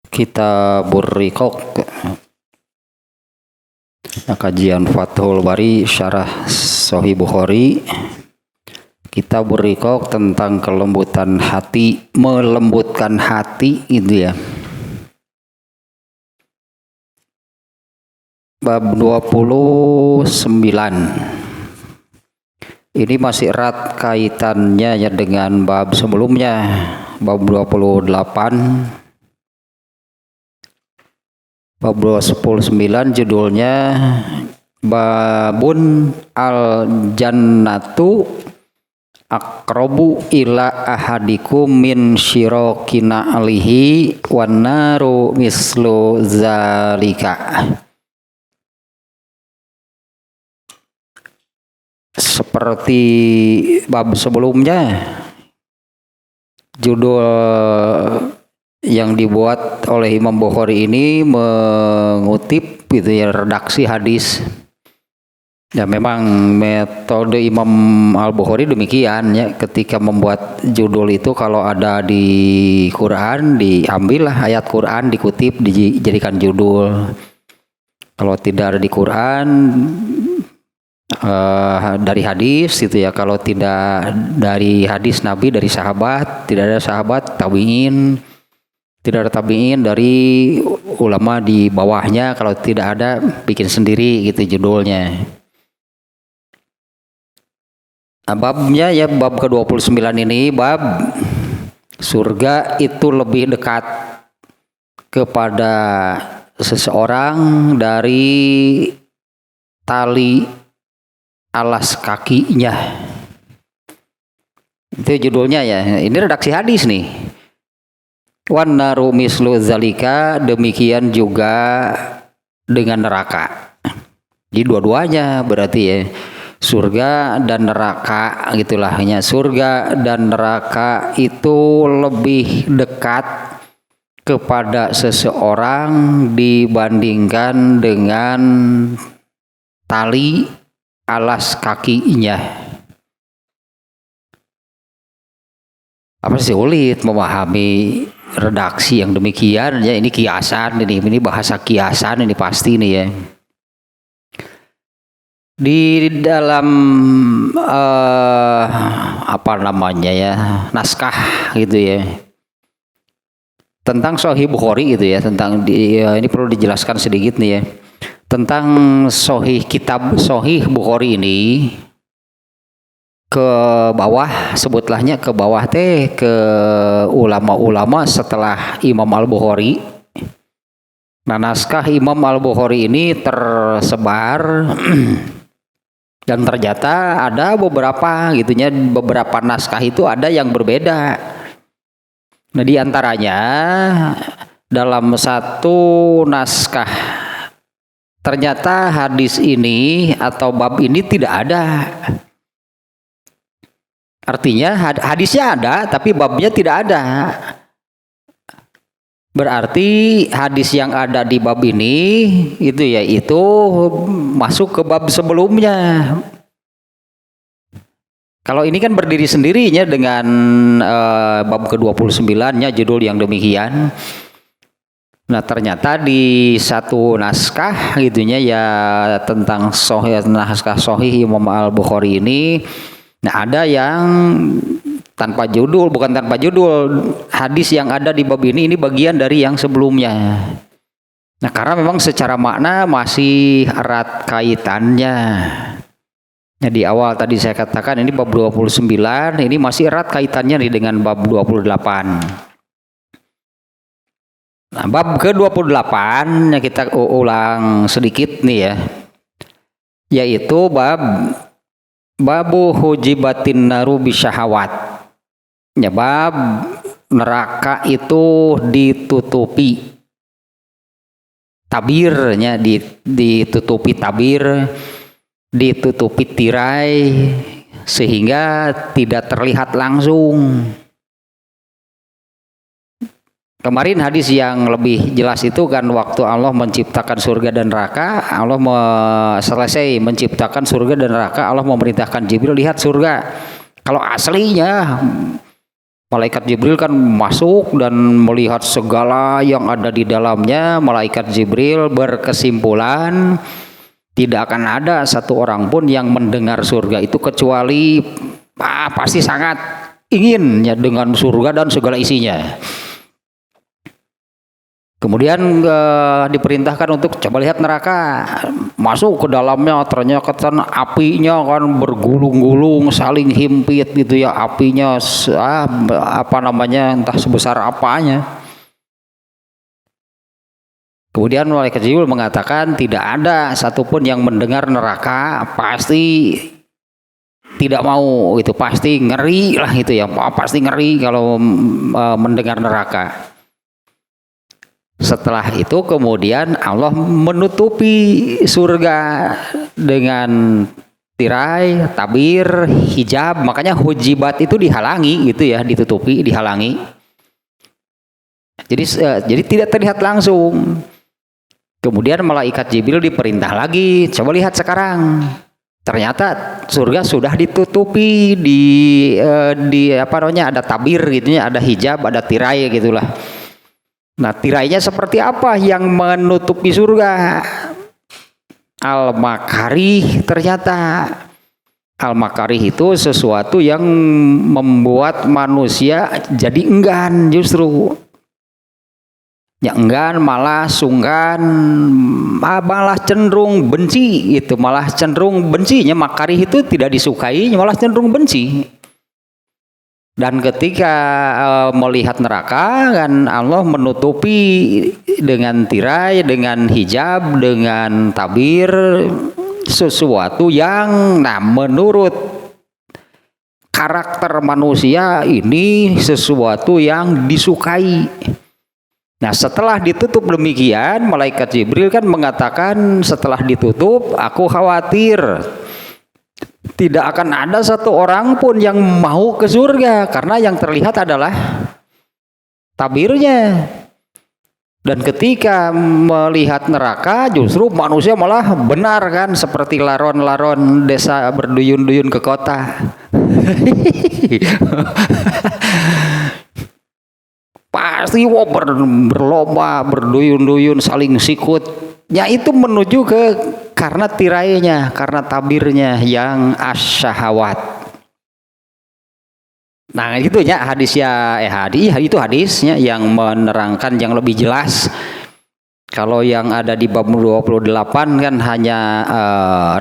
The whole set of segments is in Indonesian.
Kitabur Riqaq, kajian Fathul Bari syarah Sahih Bukhari. Kitabur Riqaq tentang kelembutan hati, melembutkan hati itu ya. Bab 29. Ini masih erat kaitannya ya dengan bab sebelumnya, bab 28. Bab 29 judulnya Babun al-jannatu aqrabu ila ahadikum min syirokina alihi wan naru mislu zalika. Seperti bab sebelumnya, judul yang dibuat oleh Imam Bukhari ini mengutip gitu ya, redaksi hadis. Ya memang metode Imam Al-Bukhari demikian ya, ketika membuat judul itu kalau ada di Quran diambillah ayat Quran, dikutip dijadikan judul. Kalau tidak ada di Quran dari hadis gitu ya, kalau tidak dari hadis Nabi, dari sahabat, tidak ada sahabat, tabi'in, tidak ada tabi'in, dari ulama di bawahnya, kalau tidak ada bikin sendiri gitu judulnya. Nah, babnya ya bab ke-29 ini, bab surga itu lebih dekat kepada seseorang dari tali alas kakinya. Itu judulnya ya. Ini redaksi hadis nih. Wan naru mislu zalika, demikian juga dengan neraka. Jadi dua-duanya berarti ya, surga dan neraka gitulah. Hanya surga dan neraka itu lebih dekat kepada seseorang dibandingkan dengan tali alas kakinya. Apa sih sulit memahami redaksi yang demikian ya, ini kiasan, ini bahasa kiasan, ini pasti nih ya. Di dalam apa namanya ya, naskah gitu ya, tentang Sahih Bukhari gitu ya, tentang ini perlu dijelaskan sedikit nih ya, tentang kitab Sahih Bukhari ini. Ke bawah, sebutlahnya ke bawah teh, ke ulama-ulama setelah Imam Al-Bukhari. Nah, naskah Imam Al-Bukhari ini tersebar dan ternyata ada beberapa gitunya, beberapa naskah itu ada yang berbeda. Nah, di antaranya dalam satu naskah ternyata hadis ini atau bab ini tidak ada. Artinya hadisnya ada tapi babnya tidak ada. Berarti hadis yang ada di bab ini itu yaitu masuk ke bab sebelumnya. Kalau ini kan berdiri sendirinya dengan bab ke-29-nya judul yang demikian. Nah, ternyata di satu naskah gitunya ya, tentang naskah Sahih Imam Al-Bukhari ini, nah ada yang tanpa judul, bukan tanpa judul, hadis yang ada di bab ini bagian dari yang sebelumnya. Nah, karena memang secara makna masih erat kaitannya. Nah, di awal tadi saya katakan ini bab 29, ini masih erat kaitannya nih dengan bab 28. Nah, bab ke-28 yang kita ulang sedikit nih ya, yaitu babu hujibatin naru bisyahawat. Ya, bab neraka itu ditutupi tabirnya, ditutupi tabir, ditutupi tirai sehingga tidak terlihat langsung. Kemarin hadis yang lebih jelas itu kan waktu Allah menciptakan surga dan neraka, Allah selesai menciptakan surga dan neraka, Allah memerintahkan Jibril, lihat surga. Kalau aslinya Malaikat Jibril kan masuk dan melihat segala yang ada di dalamnya. Malaikat Jibril berkesimpulan tidak akan ada satu orang pun yang mendengar surga itu kecuali pasti sangat ingin ya dengan surga dan segala isinya. Kemudian diperintahkan untuk coba lihat neraka, masuk ke dalamnya, ternyata kan apinya kan bergulung-gulung, saling himpit gitu ya, apinya apa namanya entah sebesar apanya. Kemudian malaikat Jibril mengatakan tidak ada satupun yang mendengar neraka pasti tidak mau, itu pasti ngeri lah itu ya, pasti ngeri kalau mendengar neraka. Setelah itu kemudian Allah menutupi surga dengan tirai, tabir, hijab. Makanya hujibat itu dihalangi gitu ya, ditutupi, dihalangi. Jadi tidak terlihat langsung. Kemudian malaikat Jibril diperintah lagi, coba lihat sekarang. Ternyata surga sudah ditutupi di apa namanya, ada tabir gitu ya, ada hijab, ada tirai gitulah. Nah, tirainya seperti apa yang menutupi surga? Al-makarih ternyata. Al-makarih itu sesuatu yang membuat manusia jadi enggan justru. Ya enggan, malah sungkan, malah cenderung benci gitu, malah cenderung bencinya. Makarih itu tidak disukai, malah cenderung benci. Dan ketika melihat neraka kan Allah menutupi dengan tirai, dengan hijab, dengan tabir sesuatu yang menurut karakter manusia ini sesuatu yang disukai. Nah, setelah ditutup demikian, malaikat Jibril kan mengatakan setelah ditutup, aku khawatir tidak akan ada satu orang pun yang mau ke surga karena yang terlihat adalah tabirnya. Dan ketika melihat neraka justru manusia malah benar kan, seperti laron-laron desa berduyun-duyun ke kota. Pasti berlomba, berduyun-duyun, saling sikut. Ya itu menuju ke karena tirainya, karena tabirnya yang asyahawat. Nah itu ya hadisnya, itu hadisnya yang menerangkan yang lebih jelas. Kalau yang ada di bab 28 kan hanya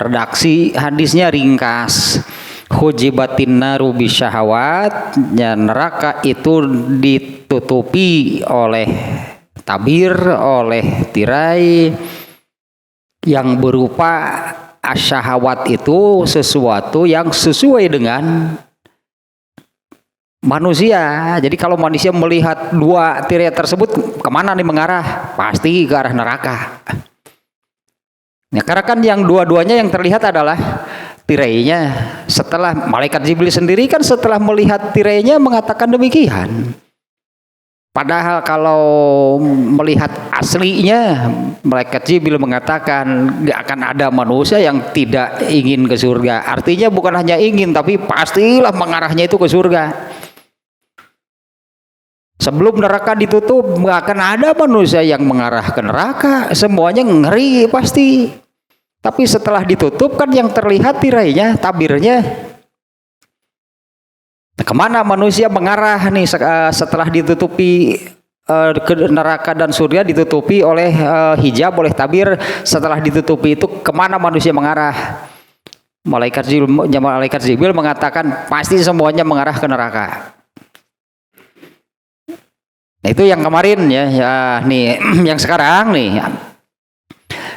redaksi hadisnya ringkas. Hujibatin naru bisyahawat, ya neraka itu ditutupi oleh tabir, oleh tirai yang berupa asyahawat, itu sesuatu yang sesuai dengan manusia. Jadi kalau manusia melihat dua tirai tersebut kemana nih mengarah? Pasti ke arah neraka. Nah, karena kan yang dua-duanya yang terlihat adalah tirainya. Setelah malaikat Jibril sendiri kan setelah melihat tirainya mengatakan demikian. Padahal kalau melihat aslinya, malaikat Jibril mengatakan gak akan ada manusia yang tidak ingin ke surga. Artinya bukan hanya ingin, tapi pastilah mengarahnya itu ke surga. Sebelum neraka ditutup, gak akan ada manusia yang mengarah ke neraka. Semuanya ngeri pasti. Tapi setelah ditutup kan yang terlihat tirainya, tabirnya. Kemana manusia mengarah nih setelah ditutupi ke neraka dan surga ditutupi oleh hijab, oleh tabir. Setelah ditutupi itu kemana manusia mengarah? Malaikat Jibril mengatakan pasti semuanya mengarah ke neraka. Nah, itu yang kemarin ya nih yang sekarang nih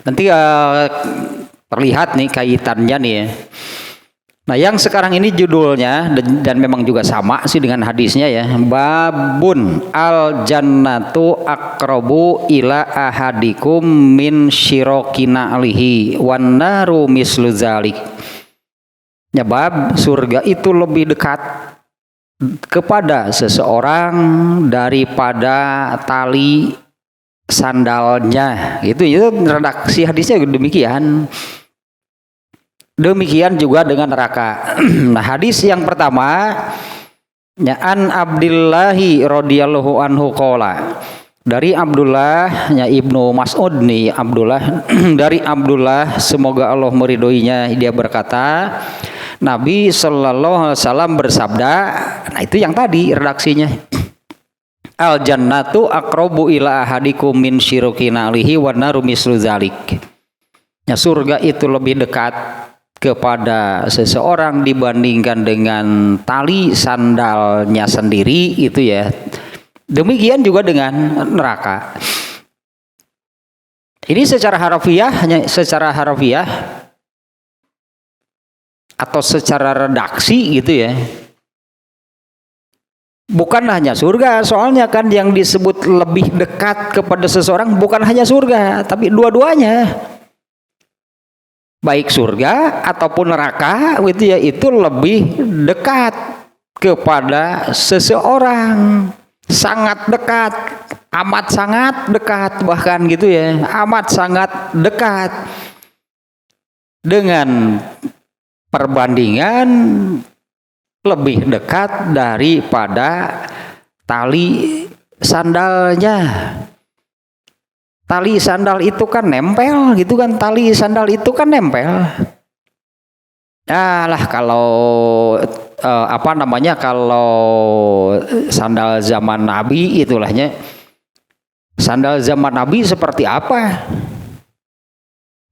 nanti terlihat nih kaitannya nih ya. Nah, yang sekarang ini judulnya dan memang juga sama sih dengan hadisnya ya. Babun al jannatu aqrabu ila ahadikum min syirokina alihi wan naru mislu zalik. Ya, bab surga itu lebih dekat kepada seseorang daripada tali sandalnya. Itu redaksi hadisnya demikian. Demikian juga dengan neraka. Nah, hadis yang pertama An Abdillahi radhiyallahu anhu qala, dari Abdullah nya Ibnu Mas'ud nih, Abdullah dari Abdullah semoga Allah meridhoinya, dia berkata Nabi sallallahu alaihi wasallam bersabda, nah itu yang tadi redaksinya, al jannatu aqrabu ila ahadikum min syirukina alihi wan naru mislu zalik. Ya, surga itu lebih dekat kepada seseorang dibandingkan dengan tali sandalnya sendiri itu ya. Demikian juga dengan neraka. Ini secara harfiah atau secara redaksi gitu ya. Bukan hanya surga, soalnya kan yang disebut lebih dekat kepada seseorang bukan hanya surga, tapi dua-duanya. Baik surga ataupun neraka gitu ya, itu lebih dekat kepada seseorang. Sangat dekat, amat sangat dekat bahkan gitu ya, amat sangat dekat, dengan perbandingan lebih dekat daripada tali sandalnya. Tali sandal itu kan nempel gitu kan, tali sandal itu kan nempel. Lah kalau kalau sandal zaman Nabi itulahnya, sandal zaman Nabi seperti apa?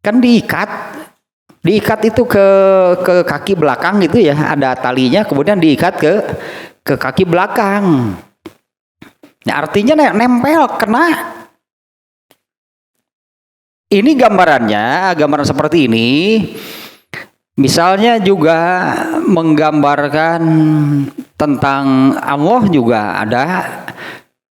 Kan diikat itu ke kaki belakang gitu ya, ada talinya, kemudian diikat ke kaki belakang. Nah, artinya nempel, kena. Ini gambaran seperti ini. Misalnya juga menggambarkan tentang Allah juga ada,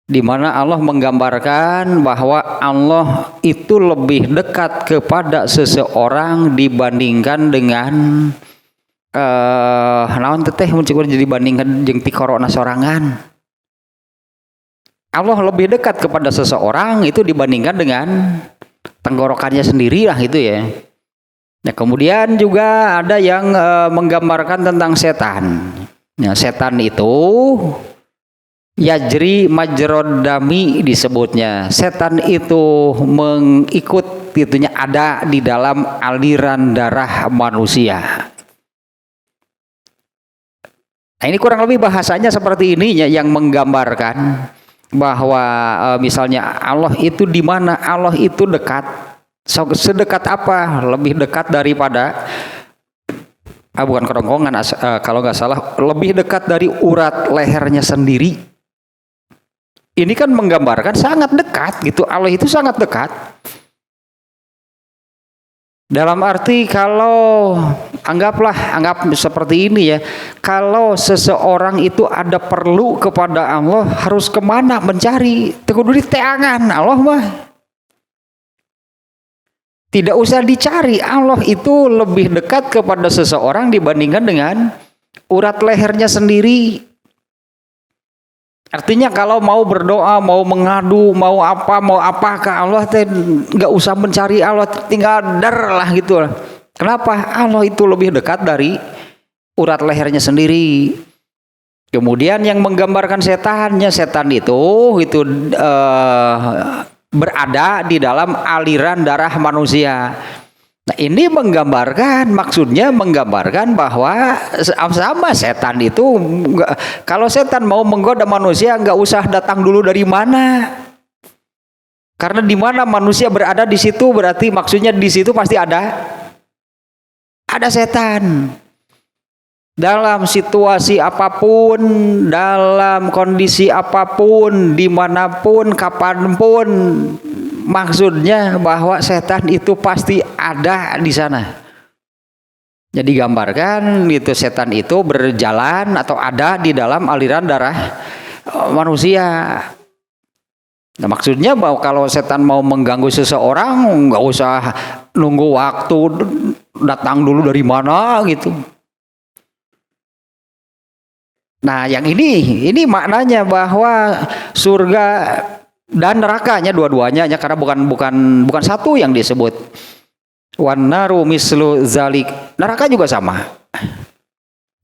di mana Allah menggambarkan bahwa Allah itu lebih dekat kepada seseorang dibandingkan dengan naon teteh muncul dibandingkan jeung pikorona sorangan. Allah lebih dekat kepada seseorang itu dibandingkan dengan tenggorokannya sendiri lah gitu ya. Nah, kemudian juga ada yang menggambarkan tentang setan. Nah, setan itu yajri majrod dami disebutnya. Setan itu mengikut itunya, ada di dalam aliran darah manusia. Nah, ini kurang lebih bahasanya seperti ini ya, yang menggambarkan bahwa misalnya Allah itu di mana? Allah itu dekat. Sedekat apa? Lebih dekat daripada bukan kerongkongan, kalau nggak salah lebih dekat dari urat lehernya sendiri. Ini kan menggambarkan sangat dekat gitu. Allah itu sangat dekat. Dalam arti kalau anggap seperti ini ya, kalau seseorang itu ada perlu kepada Allah, harus kemana mencari? Kudu di teangan Allah mah. Tidak usah dicari, Allah itu lebih dekat kepada seseorang dibandingkan dengan urat lehernya sendiri. Artinya kalau mau berdoa, mau mengadu, mau apa ke Allah, nggak usah mencari Allah, tinggal dar lah gitu. Kenapa? Allah itu lebih dekat dari urat lehernya sendiri. Kemudian yang menggambarkan setannya, setan itu berada di dalam aliran darah manusia. Nah, ini maksudnya menggambarkan bahwa sama setan itu kalau setan mau menggoda manusia nggak usah datang dulu dari mana. Karena di mana manusia berada di situ berarti maksudnya di situ pasti ada setan. Dalam situasi apapun, dalam kondisi apapun, dimanapun, kapanpun, maksudnya bahwa setan itu pasti ada di sana. Jadi gambarkan itu setan itu berjalan atau ada di dalam aliran darah manusia. Nah, maksudnya bahwa kalau setan mau mengganggu seseorang nggak usah nunggu waktu datang dulu dari mana gitu. Nah, yang ini maknanya bahwa surga dan nerakanya dua-duanya, karena bukan satu yang disebut. Wan naru mislu zalik, neraka juga sama.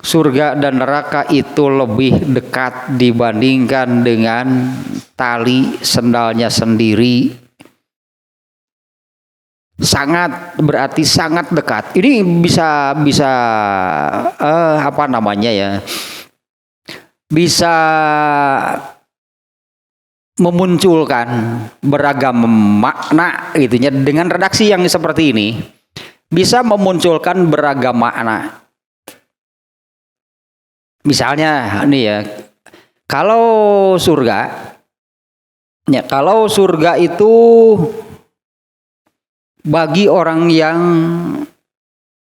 surga dan neraka itu lebih dekat dibandingkan dengan tali sendalnya sendiri. Sangat, berarti sangat dekat. Ini bisa apa namanya ya? Bisa memunculkan beragam makna gitunya dengan redaksi yang seperti ini. Bisa memunculkan beragam makna. Misalnya nih ya, kalau surga itu bagi orang yang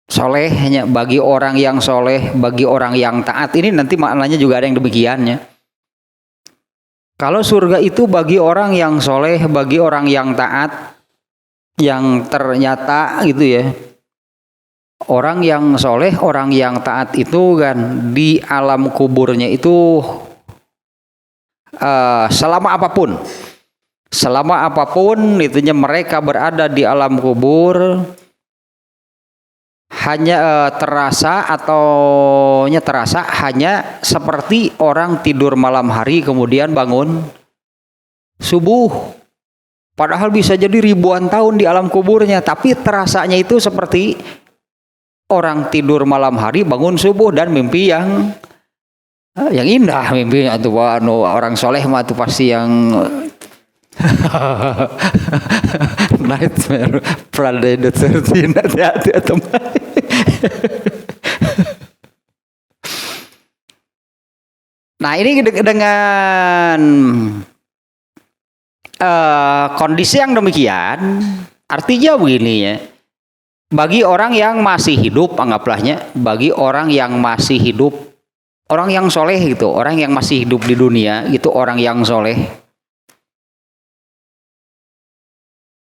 soleh, bagi orang yang soleh, bagi orang yang taat. Ini nanti maknanya juga ada yang demikiannya. Kalau surga itu bagi orang yang soleh, bagi orang yang taat, yang ternyata gitu ya. Orang yang soleh, orang yang taat itu kan di alam kuburnya itu selama apapun itunya mereka berada di alam kubur hanya terasa hanya seperti orang tidur malam hari kemudian bangun subuh. Padahal bisa jadi ribuan tahun di alam kuburnya, tapi terasanya itu seperti orang tidur malam hari bangun subuh dan mimpi yang indah, mimpi atau orang soleh mah itu pasti yang Nightmare Friday the 13th, hati-hati teman. Nah ini dengan kondisi yang demikian, artinya begini ya. Bagi orang yang masih hidup, anggaplahnya, bagi orang yang masih hidup, orang yang soleh gitu, orang yang masih hidup di dunia itu orang yang soleh.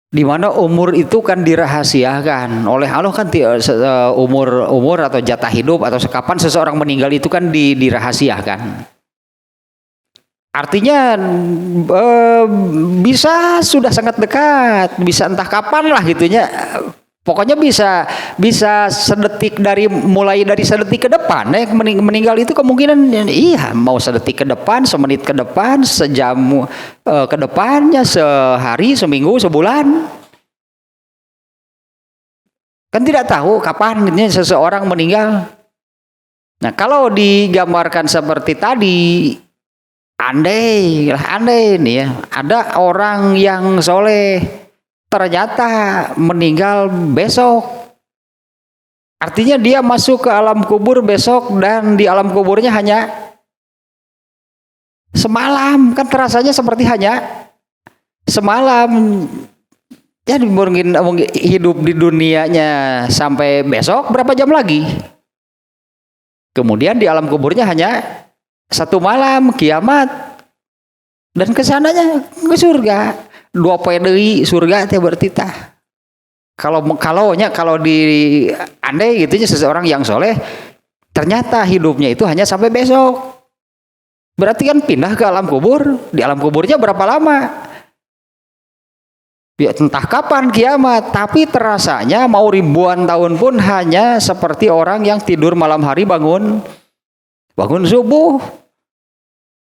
Di mana umur itu kan dirahasiakan oleh Allah kan, umur atau jatah hidup atau kapan seseorang meninggal itu kan dirahasiakan. Artinya bisa sudah sangat dekat, bisa entah kapan lah gitunya. Pokoknya bisa sedetik mulai dari sedetik ke depan. Meninggal itu kemungkinan iya mau sedetik ke depan, semenit ke depan, sejam ke depannya, sehari, seminggu, sebulan. Kan tidak tahu kapan ini seseorang meninggal. Nah, kalau digambarkan seperti tadi, andai nih ya, ada orang yang soleh ternyata meninggal besok. Artinya dia masuk ke alam kubur besok dan di alam kuburnya hanya semalam. Kan terasanya seperti hanya semalam. Ya mungkin hidup di dunianya sampai besok berapa jam lagi. Kemudian di alam kuburnya hanya satu malam, kiamat. Dan kesananya ke surga. 2 poe deui surga teh berarti tah. Kalau di andai gitunya seseorang yang soleh ternyata hidupnya itu hanya sampai besok. Berarti kan pindah ke alam kubur. Di alam kuburnya berapa lama? Ya entah kapan kiamat, tapi terasanya mau ribuan tahun pun hanya seperti orang yang tidur malam hari bangun subuh.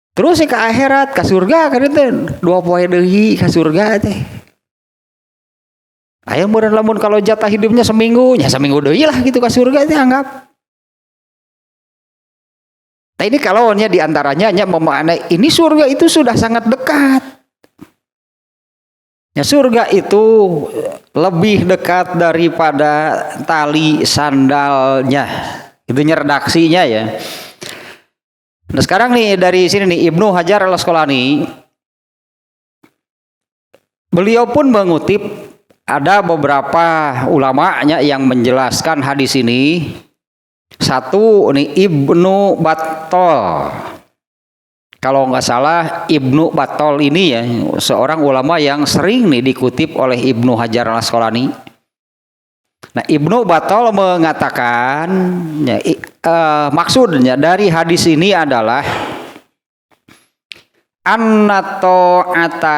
Terus ke akhirat, ke surga kan itu 2 poe deui ke surga teh. Aya meureun lamun kalau jatah hidupnya seminggu deui lah gitu ke surga teh anggap. Nah ini kalau di antaranya memaknai ini surga itu sudah sangat dekat. Ya surga itu lebih dekat daripada tali sandalnya. Itu redaksinya ya. Nah sekarang nih dari sini nih Ibnu Hajar al-Asqalani, beliau pun mengutip ada beberapa ulamanya yang menjelaskan hadis ini. Satu nih Ibnu Battal. Kalau nggak salah Ibnu Battal ini ya seorang ulama yang sering nih dikutip oleh Ibnu Hajar al-Asqalani. Nah Ibnu Battal mengatakan maksudnya dari hadis ini adalah an-ta'ata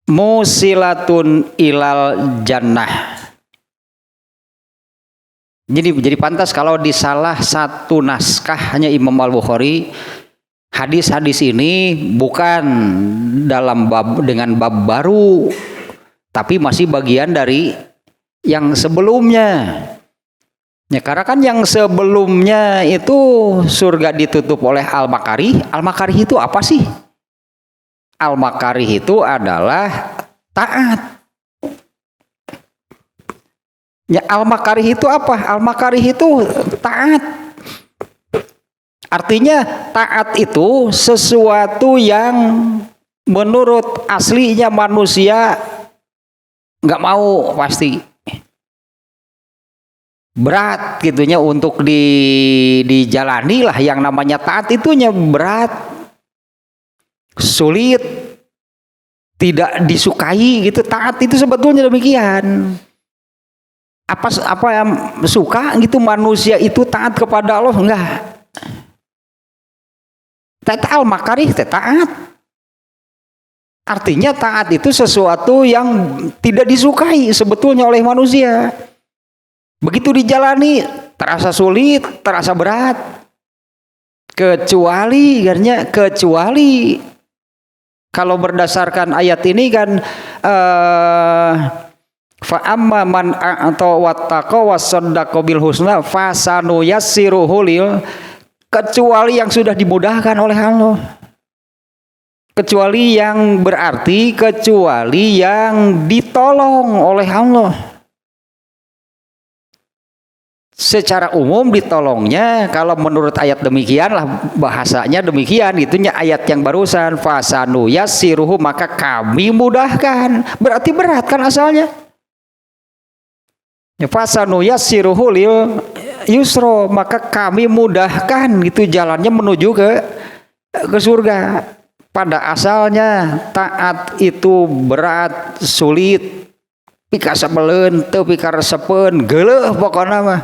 musilatun ilal jannah. Jadi pantas kalau di salah satu naskahnya Imam Al-Bukhari, hadis-hadis ini bukan dalam bab dengan bab baru, tapi masih bagian dari yang sebelumnya. Ya, karena kan yang sebelumnya itu surga ditutup oleh Al-Makarih. Al-Makarih itu apa sih? Al-Makarih itu adalah taat. Ya, al-makarih itu apa? Al-makarih itu taat. Artinya taat itu sesuatu yang menurut aslinya manusia nggak mau, pasti berat gitunya untuk dijalani lah. Yang namanya taat itunya berat, sulit, tidak disukai gitu. Taat itu sebetulnya demikian. Apa yang suka gitu manusia itu taat kepada Allah, enggak. Taat al-makarih taat. Artinya taat itu sesuatu yang tidak disukai sebetulnya oleh manusia. Begitu dijalani terasa sulit, terasa berat. Kecuali kalau berdasarkan ayat ini kan fa amma man a'ta wattaqa wasaddaqa bil husna fasanu yassiruhu lil, kecuali yang sudah dimudahkan oleh Allah. Kecuali yang berarti kecuali yang ditolong oleh Allah. Secara umum ditolongnya kalau menurut ayat demikian lah, bahasanya demikian itunya ayat yang barusan fasanu yassiruhu, maka kami mudahkan. Berarti berat kan asalnya. Fasanu yassiruhu lil yusra, maka kami mudahkan gitu jalannya menuju ke surga. Pada asalnya taat itu berat, sulit, pikasa belen, teu pikaresepeun, geuleuh pokona mah.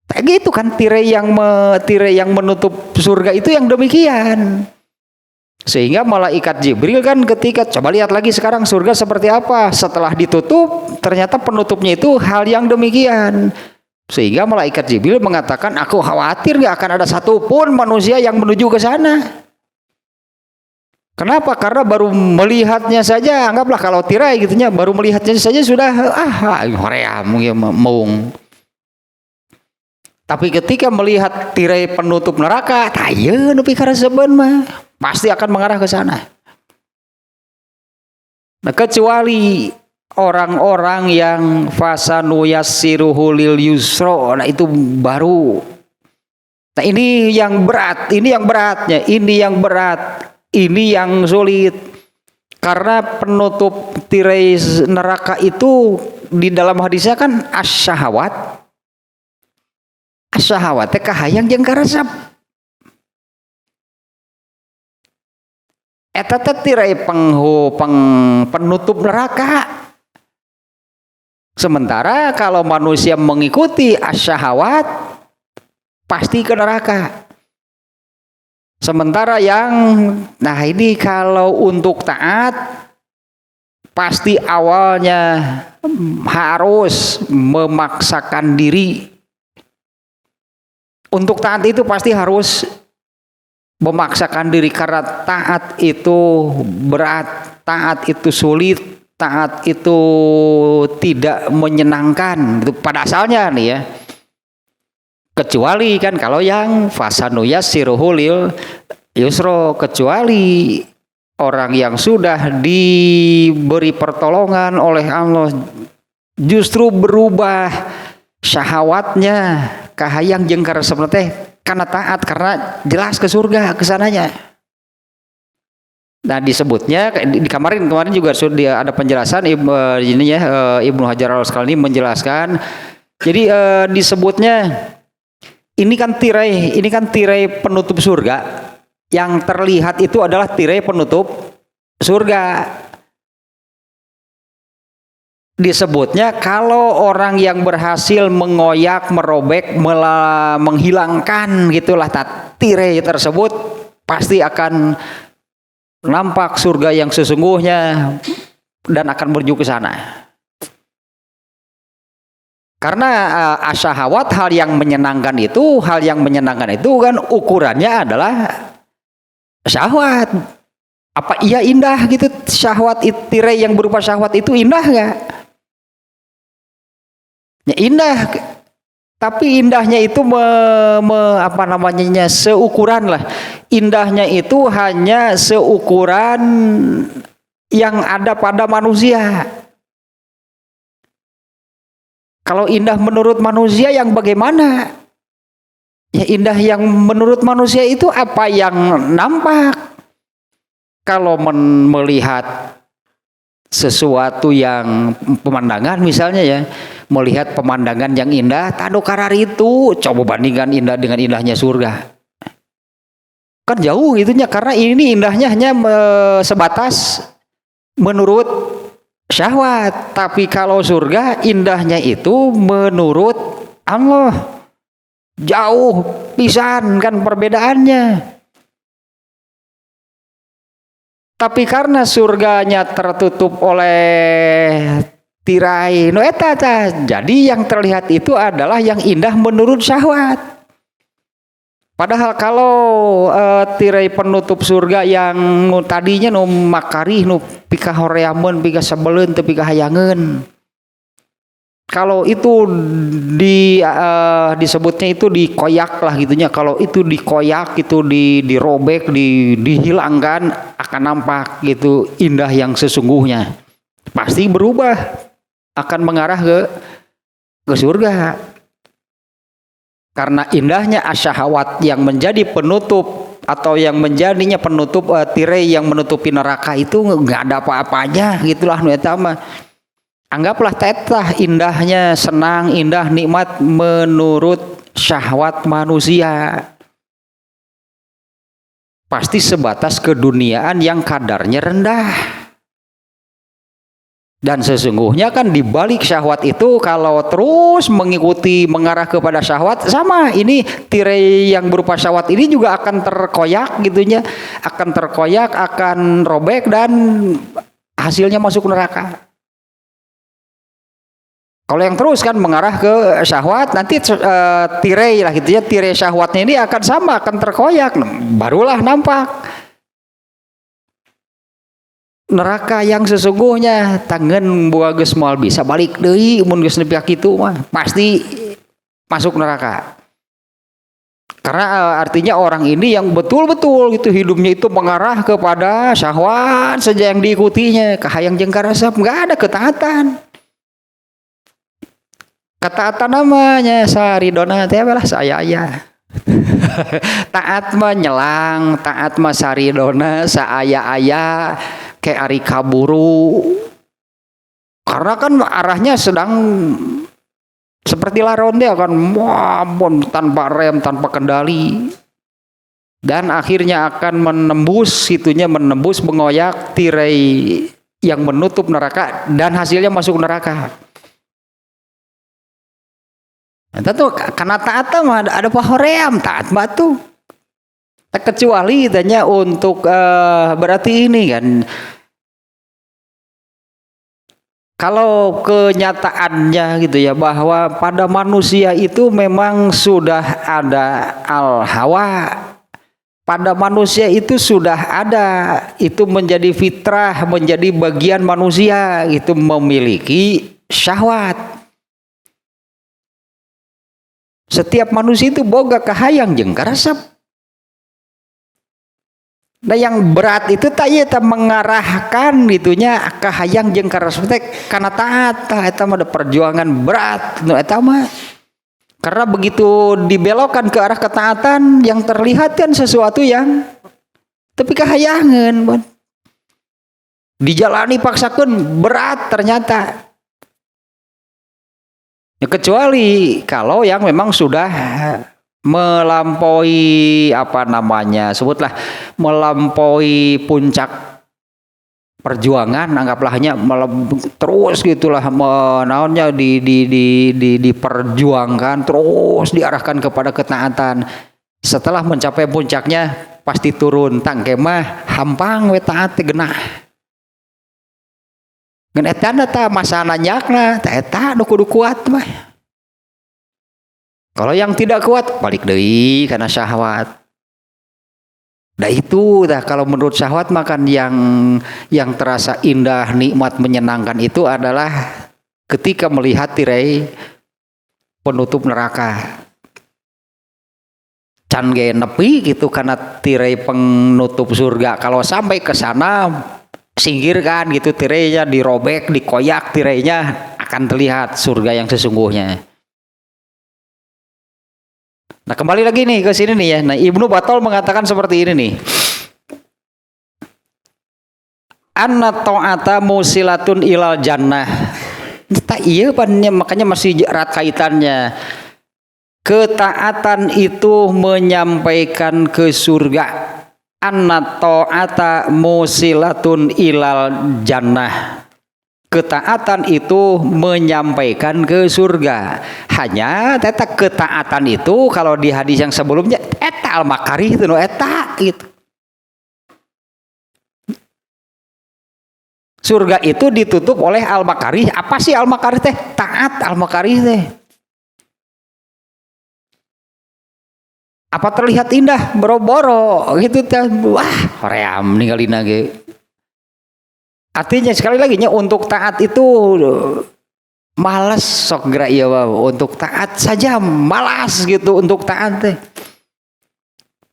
Kayak gitu kan tirai yang menutup surga itu yang demikian. Sehingga malaikat Jibril kan ketika coba lihat lagi sekarang surga seperti apa setelah ditutup, ternyata penutupnya itu hal yang demikian. Sehingga malaikat Jibril mengatakan, aku khawatir gak akan ada satupun manusia yang menuju ke sana. Kenapa? Karena baru melihatnya saja, anggaplah kalau tirai gitunya, baru melihatnya saja sudah horea mung. Tapi ketika melihat tirai penutup neraka, tayeun nepi ka resebeun mah pasti akan mengarah ke sana. Nah, kecuali orang-orang yang fasanu yassiruhu lil yusra, nah itu baru. Nah, ini yang berat, ini yang beratnya, ini yang berat, ini yang sulit. Karena penutup tirai neraka itu di dalam hadisnya kan asyahawat. Asyahawat teh kahayang jeung karesep. Eta teh tirai penutup neraka. Sementara kalau manusia mengikuti asyahawat pasti ke neraka. Sementara nah ini kalau untuk taat pasti awalnya harus memaksakan diri. Untuk taat itu pasti harus memaksakan diri karena taat itu berat, taat itu sulit, taat itu tidak menyenangkan. Itu pada asalnya nih ya. Kecuali kan kalau yang fasanu yassiruhu lil yusra, kecuali orang yang sudah diberi pertolongan oleh Allah justru berubah syahwatnya kahayang jeung karesepna teh karena taat, karena jelas ke surga kesananya. Nah disebutnya di kemarin juga sudah ada penjelasan Ibnu Hajar Al-Asqalani menjelaskan. Jadi disebutnya ini kan tirai penutup surga. Yang terlihat itu adalah tirai penutup surga. Disebutnya kalau orang yang berhasil mengoyak, merobek, menghilangkan gitulah tirai tersebut, pasti akan nampak surga yang sesungguhnya dan akan menuju ke sana. Karena asyahawat hal yang menyenangkan itu kan ukurannya adalah syahwat. Apa iya indah gitu syahwat tirai yang berupa syahwat itu indah nggak? Ya indah, tapi indahnya itu seukuran lah. Indahnya itu hanya seukuran yang ada pada manusia. Kalau indah menurut manusia yang bagaimana? Ya indah yang menurut manusia itu apa yang nampak. Kalau melihat sesuatu yang pemandangan misalnya ya, melihat pemandangan yang indah, tado karar itu, coba bandingkan indah dengan indahnya surga. Kan jauh itunya, karena ini indahnya hanya sebatas menurut syahwat. Tapi kalau surga indahnya itu menurut Allah. Jauh pisan kan perbedaannya. Tapi karena surganya tertutup oleh tirai jadi yang terlihat itu adalah yang indah menurut syahwat. Padahal kalau tirai penutup surga yang tadinya makarih pika horeamun pika sebeleun teu pika hayangeun, kalau itu disebutnya itu dikoyak lah gitunya. Kalau itu dikoyak itu dirobek dihilangkan akan nampak gitu indah yang sesungguhnya. Pasti berubah, akan mengarah ke surga. Karena indahnya asyahawat yang menjadi penutup atau yang menjadinya penutup tirai yang menutupi neraka itu nggak ada apa-apanya gitulah nu eta mah. Anggaplah tetah indahnya senang, indah, nikmat menurut syahwat manusia. Pasti sebatas keduniaan yang kadarnya rendah. Dan sesungguhnya kan di balik syahwat itu kalau terus mengikuti mengarah kepada syahwat, sama ini tirai yang berupa syahwat ini juga akan terkoyak gitunya, akan terkoyak, akan robek dan hasilnya masuk neraka. Kalau yang terus kan mengarah ke syahwat, nanti tirai lah gitu ya, tirai syahwatnya ini akan sama, akan terkoyak, barulah nampak neraka yang sesungguhnya. Tangan buah geus moal bisa balik deui mun geus nepi ka kitu mah pasti masuk neraka. Karena artinya orang ini yang betul-betul gitu hidupnya itu mengarah kepada syahwat saja yang diikutinya, kahayang jeung karasep, enggak ada ketaatan. Ketaatan namanya saridona teh lah saya ya. Taat mah nyelang, taat mah saridona saaya-aya kayak ari kaburu. Karena kan arahnya sedang seperti laron dia kan tanpa rem, tanpa kendali. Dan akhirnya akan menembus mengoyak tirai yang menutup neraka dan hasilnya masuk neraka. Tentu karena taat mah ada pahoream taat batu. Kecuali tanya untuk berarti ini kan kalau kenyataannya gitu ya bahwa pada manusia itu memang sudah ada al-hawa. Pada manusia itu sudah ada, itu menjadi fitrah, menjadi bagian manusia, itu memiliki syahwat. Setiap manusia itu boga kahayang jeung karasep. Nah yang berat itu tak mengarahkan itunya kahayang jeung karasep teh kana taat, eta mah perjuangan berat nu eta mah. Karena begitu dibelokkan ke arah ketaatan yang terlihat kan sesuatu yang tapi kahayangan. Dijalani paksakeun berat ternyata. Ya, kecuali kalau yang memang sudah melampaui sebutlah melampaui puncak perjuangan, anggaplah hanya terus gitulah naonnya diperjuangkan terus diarahkan kepada ketaatan. Setelah mencapai puncaknya pasti turun tangke mah hampang we taat genah. Ngan eta ta masana nyakna ta eta nu kudu kuat mah. Kalau yang tidak kuat balik deui karena syahwat. Nah itu dah kalau menurut syahwat makan yang terasa indah, nikmat, menyenangkan itu adalah ketika melihat tirai penutup neraka. Can ge nepi gitu karena tirai penutup surga. Kalau sampai ke sana singkirkan gitu tirainya, dirobek, dikoyak tirainya, akan terlihat surga yang sesungguhnya. Nah kembali lagi nih ke sini nih ya. Nah Ibnu Battal mengatakan seperti ini nih. Anna ta'ata musilatun ilal jannah. Tak iya makanya masih erat kaitannya. Ketaatan itu menyampaikan ke surga. Anna ta'ata musilatun ilal jannah. Ketaatan itu menyampaikan ke surga. Hanya teta ketaatan itu kalau di hadis yang sebelumnya eta al-makarih itu no eta gitu. Surga itu ditutup oleh al-makarih. Apa sih al-makarih teh? Taat al-makarih teh. Apa terlihat indah, boro-boro gitu teh. Wah, hoream ninggalin lagi. Artinya sekali lagi untuk taat itu malas sok gerak ya untuk taat saja malas gitu untuk taat teh.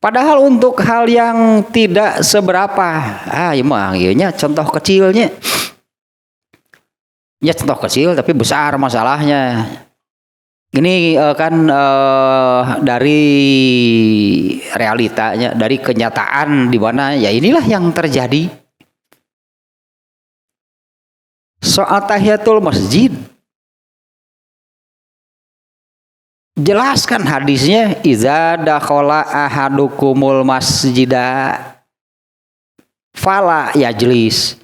Padahal untuk hal yang tidak seberapa, emang iya contoh kecilnya. Ya contoh kecil tapi besar masalahnya. Ini kan dari realitanya, dari kenyataan di mana ya inilah yang terjadi. Soal tahiyatul masjid, jelaskan hadisnya, iza dakhala ahadukumul masjida fala yajlis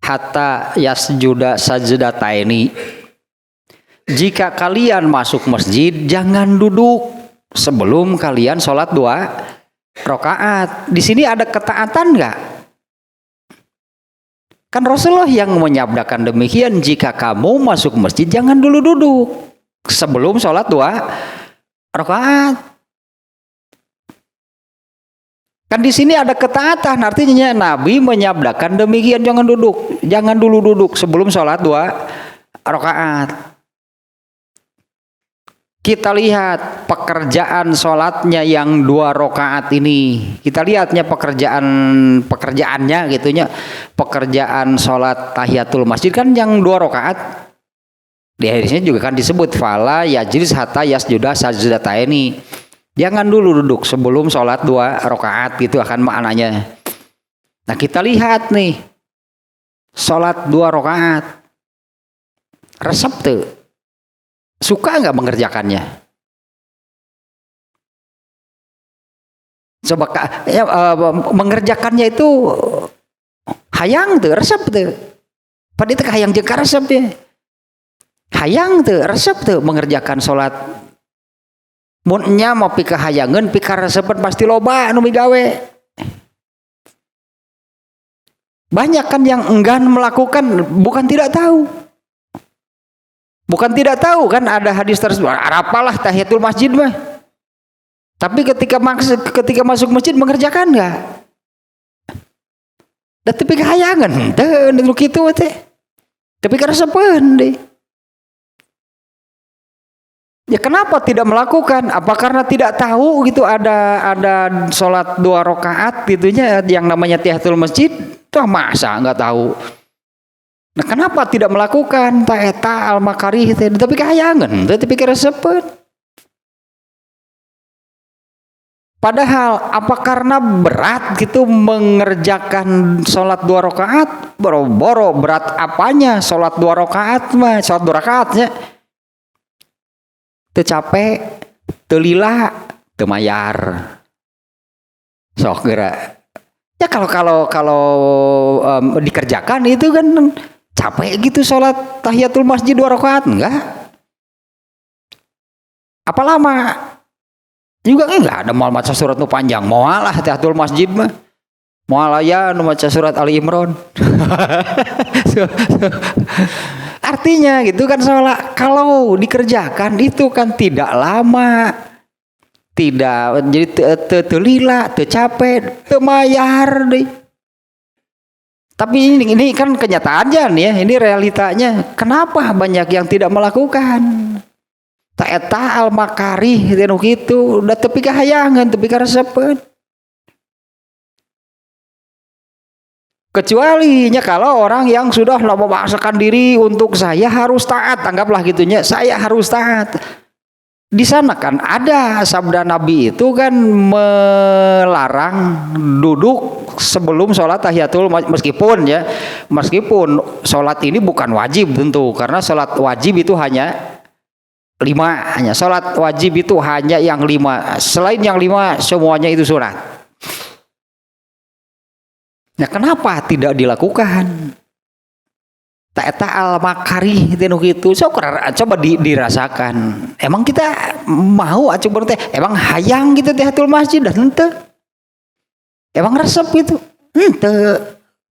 hatta yasjuda sajdataini. Jika kalian masuk masjid jangan duduk sebelum kalian sholat 2 rakaat. Di sini ada ketaatan enggak? Kan Rasulullah yang menyabdakan demikian, jika kamu masuk masjid jangan dulu duduk sebelum sholat 2 rakaat. Kan di sini ada ketaatan, artinya Nabi menyabdakan demikian, jangan dulu duduk sebelum sholat 2 rakaat. Kita lihat pekerjaan sholatnya yang 2 rakaat ini. Kita lihatnya pekerjaannya gitunya. Pekerjaan sholat tahiyatul masjid kan yang 2 rakaat. Di hadisnya juga kan disebut fala yajlis hatta yasjuda sajdataini. Jangan dulu duduk sebelum sholat 2 rakaat gitu akan maknanya. Nah kita lihat nih sholat 2 rakaat. Resep tuh. Suka nggak mengerjakannya? Coba mengerjakannya itu hayang tuh resep tuh. Pada itu hayang jeung resep tuh. Hayang tuh resep tuh mengerjakan sholat. Munnya mau pika hayangan, pika resepan pasti loba anu migawe. Banyak kan yang enggan melakukan bukan tidak tahu. Bukan tidak tahu kan ada hadis tersebut. Apalah tahiyatul masjid mah. Tapi ketika masuk masjid mengerjakan enggak? Da teu pika hayangan teu nu kitu teh. Tapi karesepeun deh. Ya kenapa tidak melakukan? Apa karena tidak tahu gitu ada sholat 2 rakaat gitunya yang namanya tahiyatul masjid? Tuh masa enggak tahu. Nah kenapa tidak melakukan eta al-makarih teh tapi kahayangan tapi karesepeun. Padahal apa karena berat gitu mengerjakan sholat 2 rakaat? Boro-boro berat apanya sholat 2 rakaat mah sholat 2 rakaatnya. Teu capek, teu lila, teu mayar. Sok geura. Ya kalau dikerjakan itu kan capek gitu sholat tahiyatul masjid 2 rakaat enggak? Apa lama? Juga enggak ada mau maca surat nu panjang. Moal lah tahiyatul masjid mah. Moal aya nu maca surat Ali Imran. Artinya gitu kan sholat kalau dikerjakan itu kan tidak lama, tidak jadi telila, capek, temayar deh. Tapi ini kan kenyataannya nih ya, ini realitanya. Kenapa banyak yang tidak melakukan? Tak eta al makarih gitu, udah tepi kahayangan, tepi karesepeun. Kecuali kalau orang yang sudah memaksakan diri untuk saya harus taat, anggaplah gitunya, saya harus taat. Di sana kan ada sabda Nabi itu kan melarang duduk sebelum sholat tahiyatul, meskipun sholat ini bukan wajib tentu, karena sholat wajib itu hanya 5, hanya sholat wajib itu hanya yang 5, selain yang 5 semuanya itu sunat. Nah, kenapa tidak dilakukan? Tak al makari gitu. Coba dirasakan. Emang kita mau coba teh? Emang hayang gitu tahiyatul masjid dan ente? Emang resep gitu? Ente.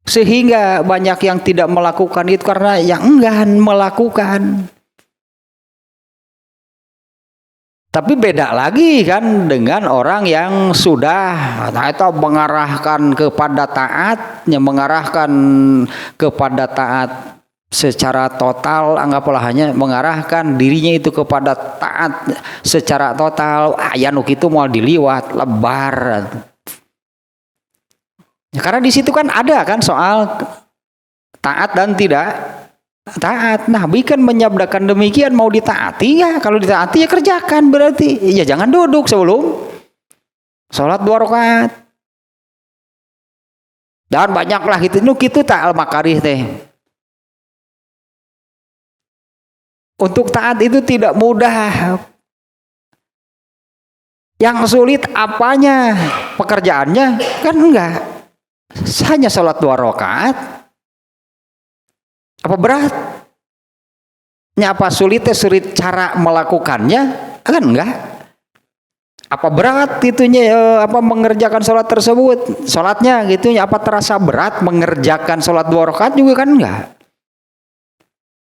Sehingga banyak yang tidak melakukan itu karena yang enggan melakukan. Tapi beda lagi kan dengan orang yang sudah atau mengarahkan kepada taatnya, mengarahkan kepada taat secara total, anggaplah hanya mengarahkan dirinya itu kepada taat secara total. Aya nu kitu moal diliwat lebar. Ya, karena di situ kan ada kan soal taat dan tidak taat. Nah, kan menyabdakan demikian, mau ditaati ya, kalau ditaati ya kerjakan, berarti ya jangan duduk sebelum sholat 2 rakaat. Dan banyaklah gitu tak al makarih teh. Untuk taat itu tidak mudah. Yang sulit apanya? Pekerjaannya kan enggak. Hanya sholat 2 rakaat. Apa berat? Apa sulit cara melakukannya? Kan enggak. Apa berat itunya apa mengerjakan sholat tersebut? Sholatnya gitu apa terasa berat mengerjakan sholat 2 rakaat juga kan enggak.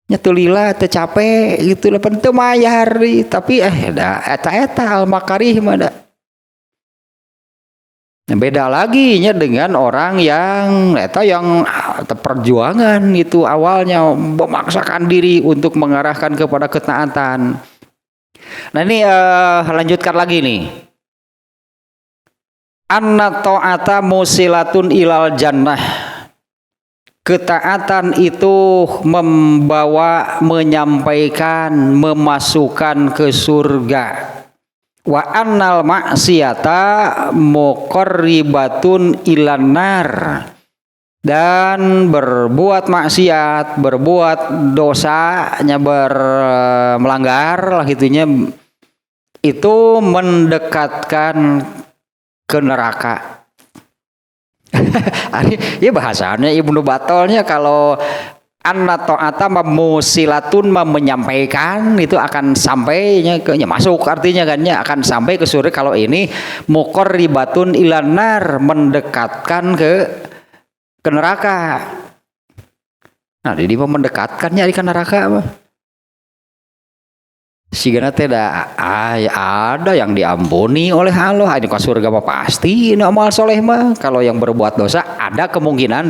Nyatulila teu capek gitu lah penting mayar tapi eta al makarih mah da. Beda lagi nya dengan orang yang perjuangan itu awalnya memaksakan diri untuk mengarahkan kepada ketaatan. Nah ini lanjutkan lagi nih. Anna ta'ata musilatun ilal jannah. Ketaatan itu menyampaikan, memasukkan ke surga. Wa annal maksiata muqarribatun ilan nar, dan berbuat maksiat, berbuat dosanya, melanggar lah gitunya, itu mendekatkan ke neraka. Ya bahasanya Ibnu Battalnya kalau anna ta'ata musilatun menyampaikan itu akan sampainya ke masuk, artinya kan ya akan sampai ke surga. Kalau ini muqarribatun ilan nar, mendekatkan ke neraka. Nah, jadi mendekatkannya ke neraka apa? Sigana teh ada yang diampuni oleh Allah. Ini ke surga mah pasti, ini amal soleh mah. Kalau yang berbuat dosa ada kemungkinan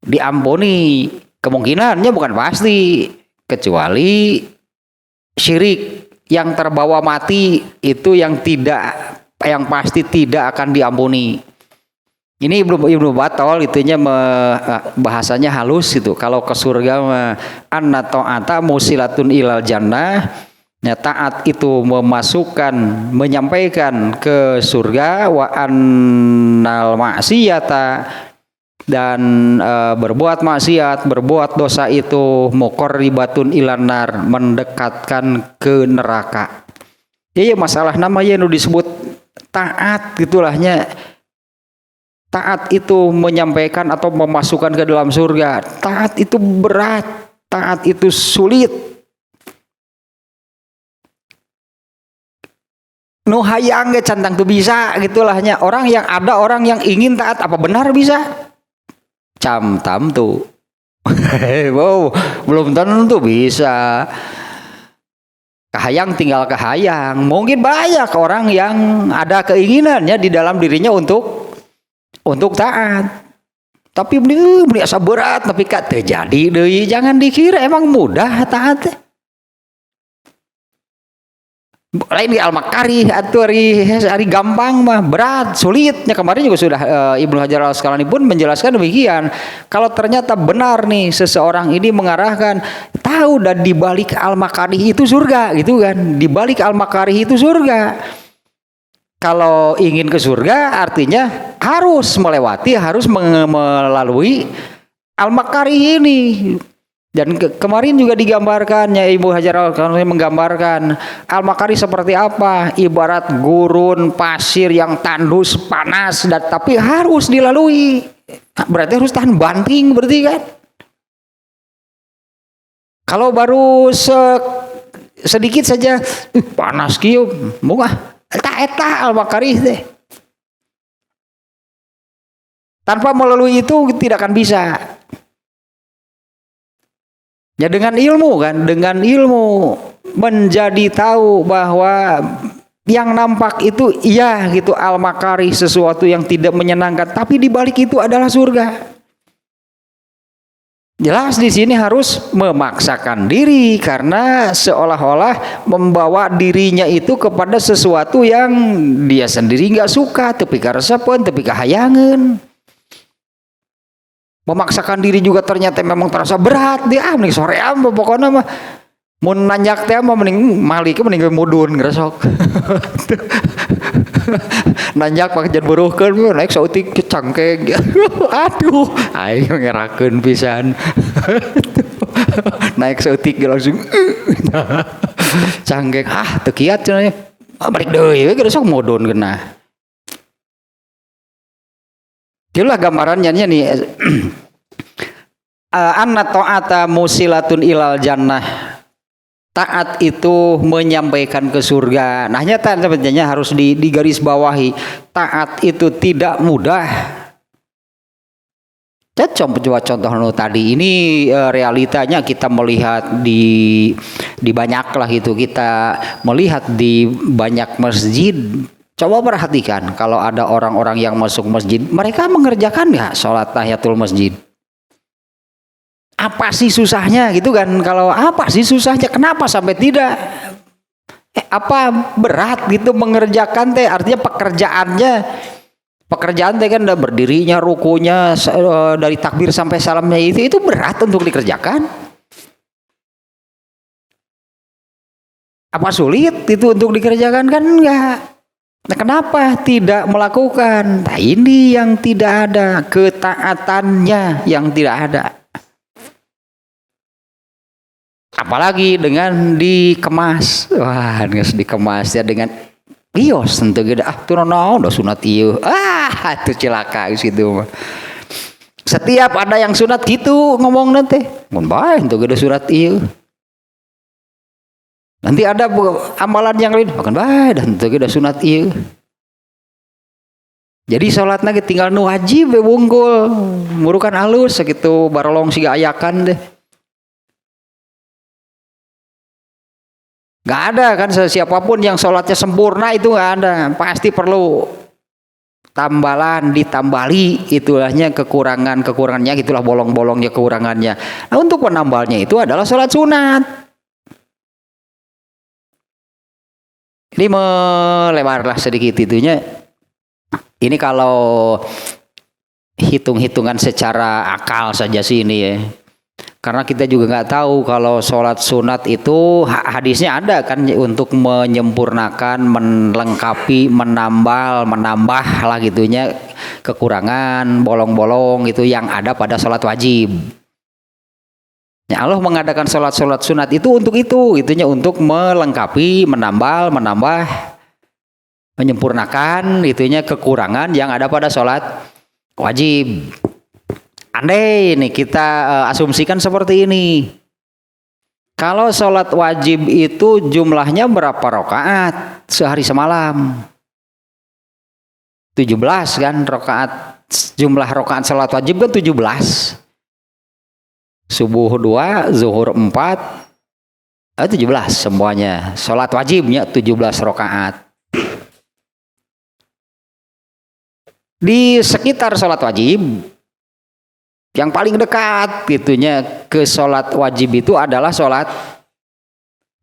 diampuni, kemungkinannya bukan pasti, kecuali syirik yang terbawa mati itu yang pasti tidak akan diampuni. Ini Ibnu Battal itunya bahasanya halus itu. Kalau ke surga anna ta'ata musilatun ilal jannah, ya, taat itu menyampaikan ke surga. Wa annal maksiyata, dan berbuat maksiat, berbuat dosa itu muqarribatun ilan nar, mendekatkan ke neraka. Ya masalah namanya nu disebut taat gitulahnya. Taat itu menyampaikan atau memasukkan ke dalam surga. Taat itu berat, taat itu sulit. Nu hayang ge cantang tuh bisa gitulahnya. Orang yang ingin taat apa benar bisa? Cam tam tuh Wow, belum tentu bisa. Kahayang tinggal kahayang. Mungkin banyak orang yang ada keinginannya di dalam dirinya untuk taat. Tapi beli asa berat tapi kak terjadi deui. Jangan dikira emang mudah taat. Lain di Al-Makarih atau hari gampang mah berat sulitnya. Kemarin juga sudah Ibnu Hajar Al-Asqalani pun menjelaskan demikian. Kalau ternyata benar nih seseorang ini mengarahkan tahu dan di balik Al-Makarih itu surga gitu kan, di balik Al-Makarih itu surga. Kalau ingin ke surga artinya harus melalui Al-Makarih ini. Dan kemarin juga digambarkannya Ibu Hajar Al-Asqalani menggambarkan Al-Makarih seperti apa, ibarat gurun pasir yang tandus panas dan tapi harus dilalui. Berarti harus tahan banting berarti kan. Kalau baru sedikit saja panas kieu moga eta Al-Makarih teh. Tanpa melalui itu tidak akan bisa. Ya dengan ilmu kan, dengan ilmu menjadi tahu bahwa yang nampak itu iya gitu Al-Makarih sesuatu yang tidak menyenangkan, tapi di balik itu adalah surga. Jelas di sini harus memaksakan diri karena seolah-olah membawa dirinya itu kepada sesuatu yang dia sendiri nggak suka, tapi karesapeun, tapi kahayangan. Memaksakan diri juga ternyata memang terasa berat dia mending sore pokoknya mah mun nanyak teh mah mending malike mending mudun gresok. Nanyak pakai jan buruhkeun naik sautik cangkeng. Aduh, aing ngerakeun pisan. Naik sautik langsung cangkeng teu kiat cenah. Balik deui we gresok mudun geunah. Itulah gambarannya nih. Anna ta'ata musilatun ilal jannah. Taat itu menyampaikan ke surga. Nah, nyata sebenarnya harus digaris bawahi. Taat itu tidak mudah. Coba contoh tadi ini realitanya kita melihat di banyak lah gitu. Kita melihat di banyak masjid. Coba perhatikan kalau ada orang-orang yang masuk masjid, mereka mengerjakan nggak sholat tahiyatul masjid? Apa sih susahnya gitu kan? Kalau apa sih susahnya? Kenapa sampai tidak? Apa berat gitu mengerjakan teh? Artinya pekerjaan teh kan udah berdirinya, rukunya dari takbir sampai salamnya itu berat untuk dikerjakan. Apa sulit itu untuk dikerjakan kan enggak? Nah, kenapa tidak melakukan? Nah, ini yang tidak ada, ketaatannya yang tidak ada. Apalagi dengan dikemas. Wah, dikemas ya dengan bios tentu gede. Turun udah sunat ieu. Itu celaka situ. Setiap ada yang sunat gitu ngomong nanti. Mun bae tentu gede surat ieu. Nanti ada amalan yang lain, makan baik dan tentu kita sunat iya. Jadi sholatnya tinggal nu wajib wungkul, murukan halus segitu barolong siga ayakan deh. Gak ada kan siapapun yang sholatnya sempurna itu gak ada, pasti perlu tambalan ditambali itulahnya kekurangannya gitulah bolong-bolongnya kekurangannya. Nah untuk penambalnya itu adalah sholat sunat. Ini melebarlah sedikit itunya. Ini kalau hitung-hitungan secara akal saja sih ini ya. Karena kita juga nggak tahu kalau sholat sunat itu hadisnya ada kan untuk menyempurnakan, melengkapi, menambah lah gitunya kekurangan, bolong-bolong itu yang ada pada sholat wajib. Ya Allah mengadakan sholat sunat itu untuk itunya untuk melengkapi, menambah, menyempurnakan itunya kekurangan yang ada pada sholat wajib. Andai nih kita asumsikan seperti ini. Kalau sholat wajib itu jumlahnya berapa rakaat sehari semalam? 17 kan rakaat, jumlah rakaat sholat wajib kan 17. subuh 2, zuhur 4, 17 semuanya. Salat wajibnya 17 rakaat. Di sekitar salat wajib yang paling dekat gitunya ke salat wajib itu adalah salat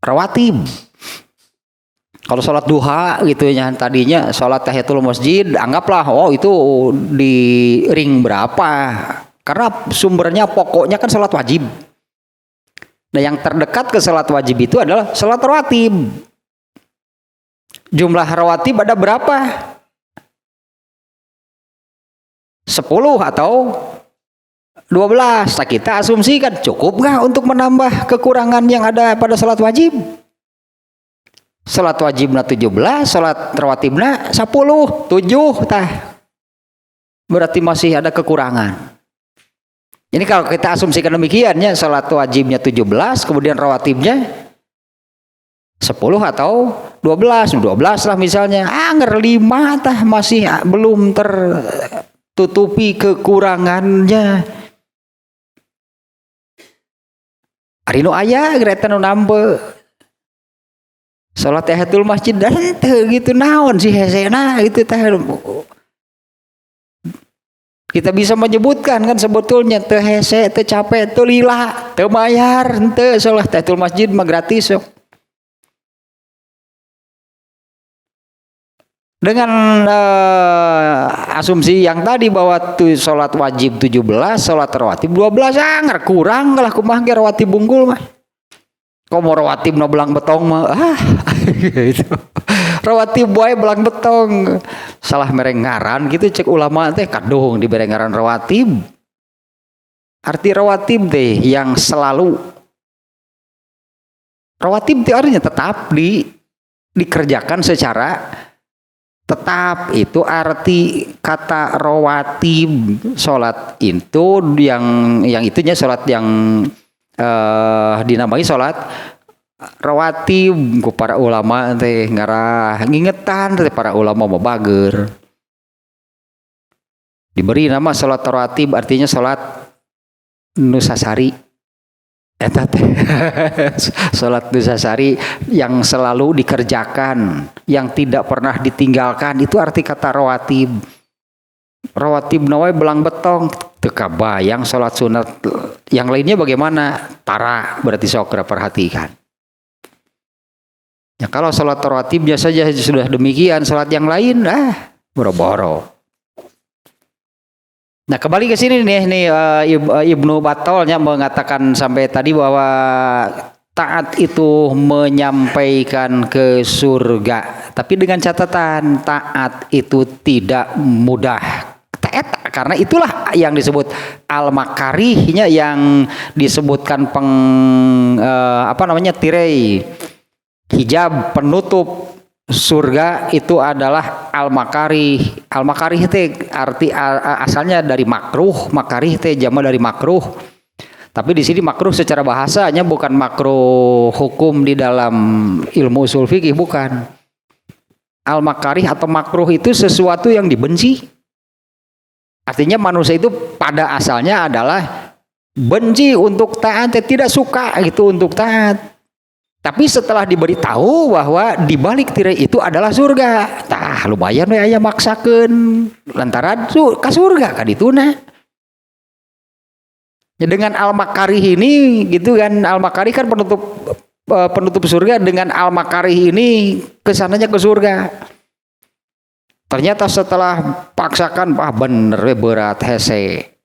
rawatib. Kalau salat duha gitu ya, tadinya salat tahiyatul masjid, anggaplah itu di ring berapa? Karena sumbernya pokoknya kan salat wajib. Nah, yang terdekat ke salat wajib itu adalah salat rawatib. Jumlah rawatib ada berapa? 10 atau 12. Nah, kita asumsikan cukup nggak untuk menambah kekurangan yang ada pada salat wajib? Salat wajibna 17, salat rawatibna 10, 7 tah. Berarti masih ada kekurangan. Ini kalau kita asumsikan demikiannya, salat wajibnya 17, kemudian rawatibnya 10 atau 12 lah misalnya. Anger 5 tah masih belum tertutupi kekurangannya. Ari nu aya gereta nu nampe salat tahiyatul masjid dan teu gitu naon sih hesena gitu teh. Kita bisa menyebutkan kan sebetulnya teu hese, teu capek, teu lila, teu mayar, teu salat tahiyatul masjid mah gratis sok. Dengan asumsi yang tadi bahwa salat wajib 17, salat rawatib 12, anger kurang lah kumaha ge rawatib bungkul mah. Komo rawatib na belang betong mah gitu. Rawatib bae belang betong. Salah mereng ngaran gitu cek ulama teh kadung dibere ngaran rawatib. Arti rawatib teh yang selalu. Rawatib teh artinya tetap dikerjakan secara tetap. Itu arti kata rawatib. Salat itu yang itunya salat yang dinamai salat rawatib ku para ulama teh ngarah ngingetan teh para ulama mabager. Diberi nama salat rawatib artinya salat nusasari. Eta teh salat nusasari yang selalu dikerjakan, yang tidak pernah ditinggalkan, itu arti kata rawatib. Rawatib nawai belang betong teka bayang salat sunat yang lainnya bagaimana? Tara berarti sok perhatikan. Ya kalau salat rawatibnya saja sudah demikian, salat yang lain boro-boro. Nah, kembali ke sini nih Ibnu Battalnya mengatakan sampai tadi bahwa taat itu menyampaikan ke surga, tapi dengan catatan taat itu tidak mudah. Taat karena itulah yang disebut al-makarihnya yang disebutkan tirai hijab penutup surga itu adalah al-makarih. Al-makarih itu arti asalnya dari makruh, makarih itu jama dari makruh. Tapi di sini makruh secara bahasanya bukan makruh hukum di dalam ilmu usul fikih, bukan. Al-makarih atau makruh itu sesuatu yang dibenci. Artinya manusia itu pada asalnya adalah benci untuk taat, tidak suka gitu untuk taat. Tapi setelah diberitahu bahwa di balik tirai itu adalah surga, tah lumayan we aya maksakeun lantaran ka surga ka dituna. Ya, dengan al-makarih ini gitu kan, al-makarih kan penutup surga, dengan al-makarih ini kesananya ke surga. Ternyata setelah paksakan bener we berat hese.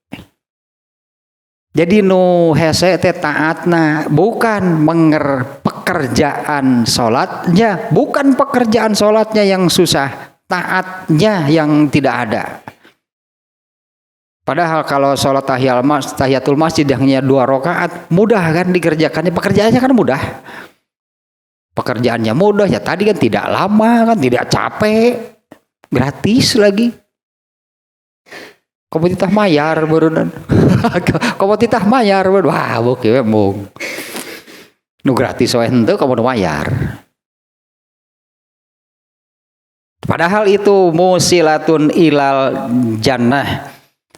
Jadi nu hese teh taatna bukan pekerjaan salatnya, bukan pekerjaan salatnya yang susah, taatnya yang tidak ada. Padahal kalau salat tahiyatul masjid yang hanya 2 rakaat mudah kan dikerjakannya, pekerjaannya kan mudah. Pekerjaannya mudah ya, tadi kan tidak lama kan, tidak capek, gratis lagi. Komoditah mayar berunan. Komoditah mayar berunan. Wah, bokeh mung. Nu gratis wae henteu kamu nu mayar. Padahal itu musilatun ilal jannah.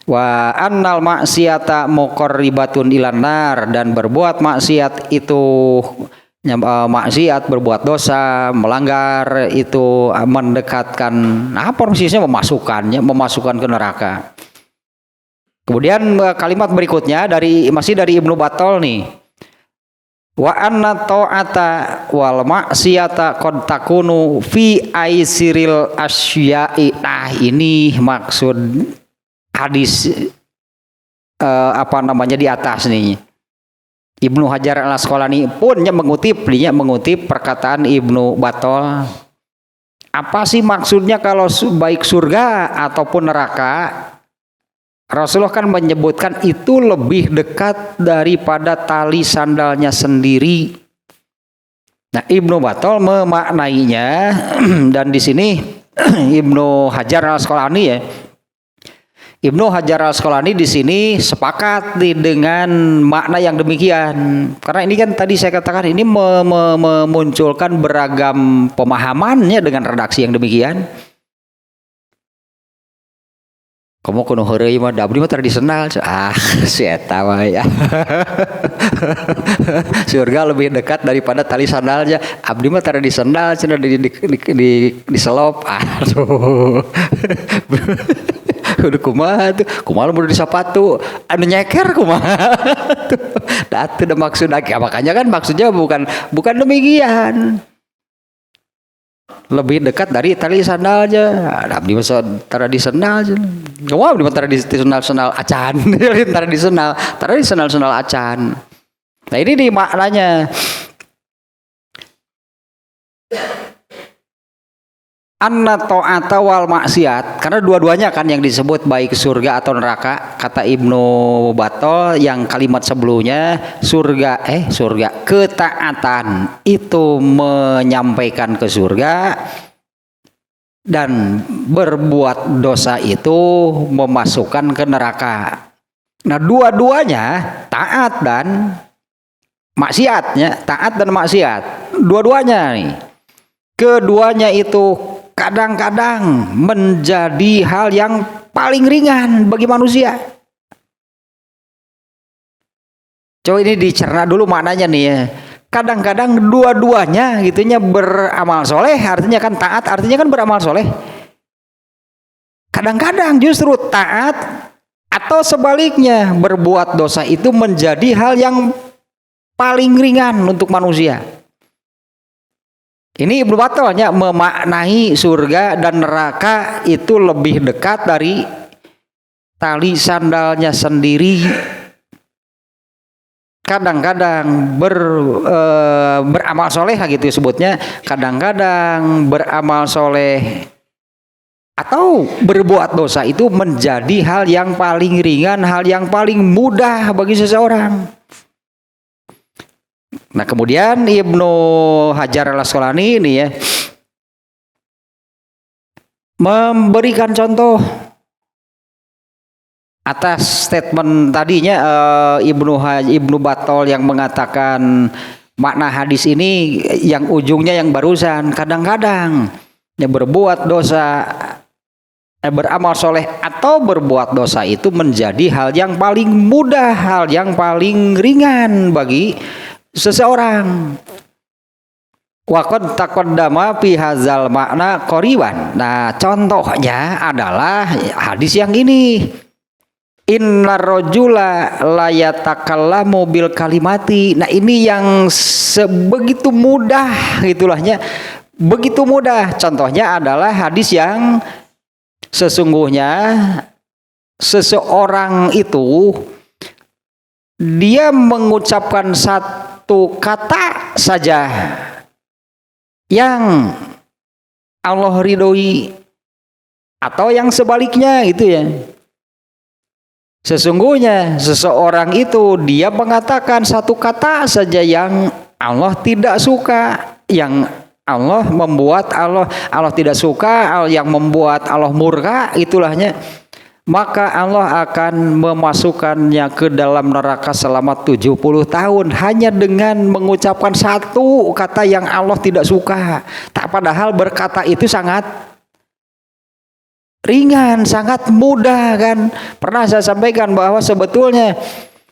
Wa annal maksiata muqarribatun ilan nar, dan berbuat maksiat itu maksiat, berbuat dosa, melanggar itu mendekatkan, apa persisnya, memasukkan ke neraka. Kemudian kalimat berikutnya masih dari Ibnu Battal nih. Wa anna ta'ata wal maksiata qad takunu fi aisiril asya'i. Nah, ini maksud hadis di atas nih. Ibnu Hajar al-Asqalani pun mengutip perkataan Ibnu Battal. Apa sih maksudnya kalau baik surga ataupun neraka? Rasulullah kan menyebutkan itu lebih dekat daripada tali sandalnya sendiri. Nah, Ibnu Battal memaknainya dan di sini Ibnu Hajar al-Asqalani ya. Ibnu Hajar al-Asqalani di sini sepakat dengan makna yang demikian. Karena ini kan tadi saya katakan ini memunculkan beragam pemahamannya dengan redaksi yang demikian. Kamu kuno heureuy mah abdi mah tradisional. Si eta mah ya. Surga lebih dekat daripada tali sandalnya. Abdi mah tradisional cenah di selop. Aduh. Udah kumaha tuh, kumaha lu di sepatu, anu nyeker kumaha tuh. Nah, itu udah maksud lagi. Makanya kan maksudnya bukan demikian. Lebih dekat dari tali sandalnya. Abdi mah tradisional. Kamu abdi mah tradisional acan. tradisional acan. Nah, ini di maknanya. Anna ta'ata wal maksiat, karena dua-duanya kan yang disebut baik surga atau neraka. Kata Ibnu Battal yang kalimat sebelumnya surga ketaatan itu menyampaikan ke surga, dan berbuat dosa itu memasukkan ke neraka. Nah, dua-duanya taat dan maksiatnya, taat dan maksiat, dua-duanya nih. Keduanya itu kadang-kadang menjadi hal yang paling ringan bagi manusia. Coba ini dicerna dulu maknanya nih ya. Kadang-kadang dua-duanya gitunya beramal soleh, artinya kan taat, artinya kan beramal soleh. Kadang-kadang justru taat atau sebaliknya berbuat dosa itu menjadi hal yang paling ringan untuk manusia. Ini Ibnu Battalnya memaknai surga dan neraka itu lebih dekat dari tali sandalnya sendiri. Kadang-kadang beramal soleh gitu sebutnya, kadang-kadang beramal soleh atau berbuat dosa itu menjadi hal yang paling ringan, hal yang paling mudah bagi seseorang. Nah, kemudian Ibnu Hajar al-Asqalani ini ya memberikan contoh atas statement tadinya Ibnu Battal yang mengatakan makna hadis ini yang ujungnya yang barusan, kadang-kadang ya berbuat dosa, beramal soleh atau berbuat dosa itu menjadi hal yang paling mudah, hal yang paling ringan bagi seseorang. Waqad taqaddama fi hadzal makna qoriban. Nah, contohnya adalah hadis yang ini. Innar rajula la yatakallamu bil kalimati. Nah, ini yang sebegitu mudah gitulahnya. Begitu mudah. Contohnya adalah hadis yang sesungguhnya seseorang itu dia mengucapkan satu kata saja yang Allah ridhoi, atau yang sebaliknya gitu ya. Sesungguhnya seseorang itu dia mengatakan satu kata saja yang Allah tidak suka, yang Allah membuat Allah tidak suka, yang membuat Allah murka, itulahnya. Maka Allah akan memasukkannya ke dalam neraka selama 70 tahun hanya dengan mengucapkan satu kata yang Allah tidak suka. Tak, padahal berkata itu sangat ringan, sangat mudah kan. Pernah saya sampaikan bahwa sebetulnya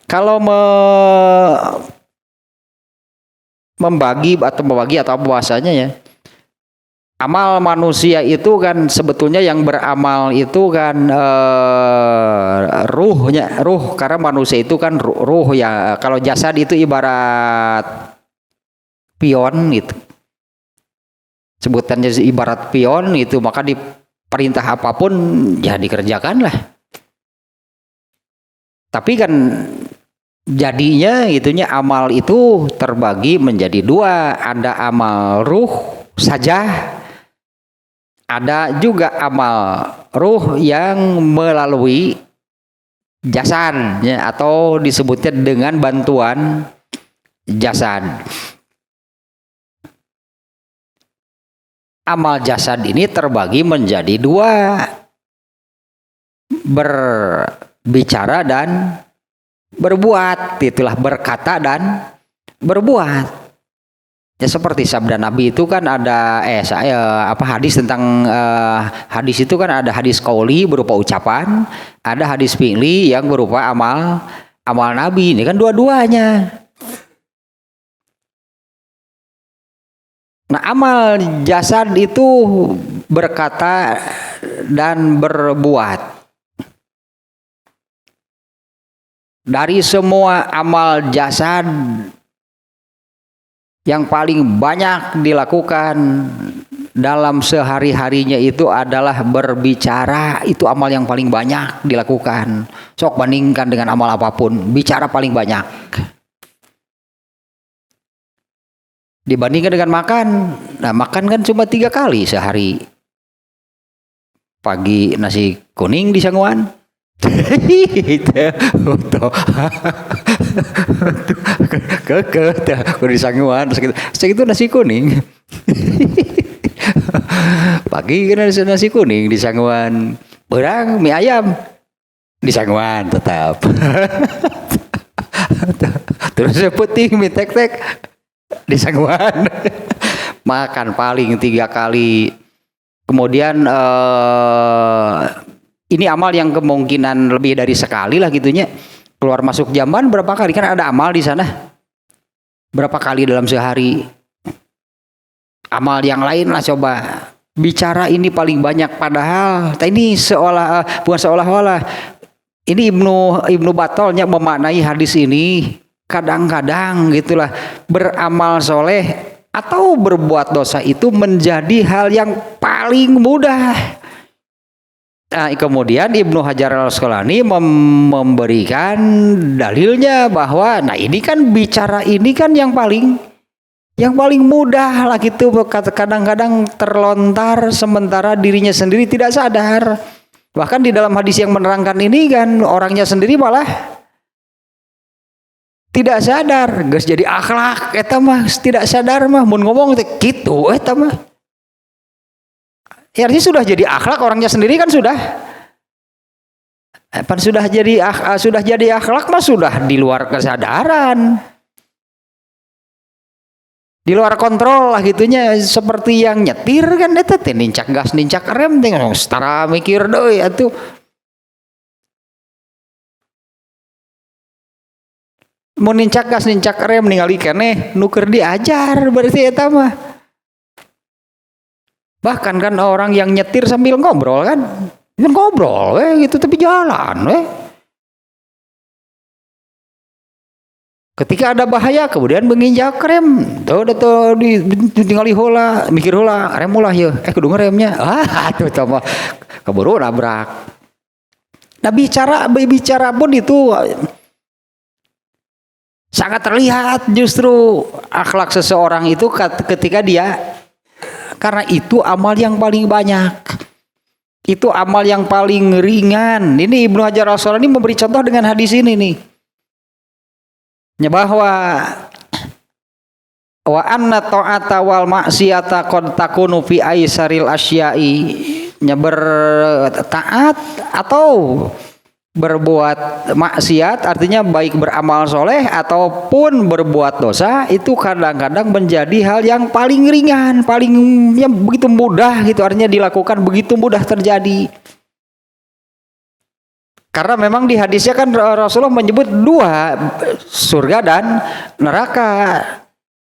kalau membagi atau bahasanya ya, amal manusia itu kan sebetulnya yang beramal itu kan ruh, karena manusia itu kan ruh ya. Kalau jasad itu ibarat pion gitu, sebutannya ibarat pion itu, maka di perintah apapun ya dikerjakan lah. Tapi kan jadinya itunya amal itu terbagi menjadi dua, ada amal ruh saja, ada juga amal ruh yang melalui jasad ya, atau disebutnya dengan bantuan jasad. Amal jasad ini terbagi menjadi dua, berbicara dan berbuat. Itulah berkata dan berbuat. Ya seperti sabda Nabi itu kan ada hadis tentang hadis itu kan ada hadis qauli berupa ucapan, ada hadis fi'li yang berupa amal Nabi. Ini kan dua-duanya. Nah, amal jasad itu berkata dan berbuat. Dari semua amal jasad yang paling banyak dilakukan dalam sehari-harinya itu adalah berbicara. Itu amal yang paling banyak dilakukan. Sok bandingkan dengan amal apapun, bicara paling banyak. Dibandingkan dengan makan. Nah, makan kan cuma 3 kali sehari. Pagi nasi kuning di sanguan. Di sanguan segitu nasi kuning. Pagi kan nasi kuning di sanguan. Berang mie ayam di sanguan tetap. Terus putih mie tek-tek di sanguan. Makan paling 3 kali. Kemudian ini amal yang kemungkinan lebih dari sekali lah gitunya. Keluar masuk jamban berapa kali, kan ada amal di sana. Berapa kali dalam sehari. Amal yang lain lah coba. Bicara ini paling banyak, padahal ini bukan seolah-olah. Ini Ibnu Battalnya memaknai hadis ini. Kadang-kadang gitulah, beramal soleh atau berbuat dosa itu menjadi hal yang paling mudah. Nah, kemudian Ibnu Hajar Al-Asqalani memberikan dalilnya bahwa nah ini kan bicara ini kan yang paling mudah lah gitu. Kadang-kadang terlontar sementara dirinya sendiri tidak sadar. Bahkan di dalam hadis yang menerangkan ini kan orangnya sendiri malah tidak sadar, geus jadi akhlak eta mah tidak sadar mah mun ngomong teh kitu eta mah. Ya artinya sudah jadi akhlak orangnya sendiri kan sudah jadi akhlak mah sudah di luar kesadaran. Di luar kontrol lah gitunya, seperti yang nyetir kan eta teh nincak gas nincak rem teh setara mikir deui atuh. Mau nincak gas nincak rem ningali keneh nuker diajar berarti eta mah. Bahkan kan orang yang nyetir sambil ngobrol kan ngobrol gitu tapi jalan ketika ada bahaya kemudian menginjak rem tuh tinggali heula mikir heula rem ulah ya kudu ngeremnya tuh tambah keburu nabrak. Nah bicara pun itu sangat terlihat justru akhlak seseorang itu ketika dia, karena itu amal yang paling banyak, itu amal yang paling ringan. Ini Ibnu Hajar Al-Asqalani memberi contoh dengan hadis ini nih, bahwa wa anna ta'ata wal maksiata qad takunu fi aisaril asya'i, bertaat atau berbuat maksiat artinya baik beramal soleh ataupun berbuat dosa itu kadang-kadang menjadi hal yang paling ringan, paling yang begitu mudah gitu, artinya dilakukan begitu mudah terjadi. Karena memang di hadisnya kan Rasulullah menyebut dua, surga dan neraka.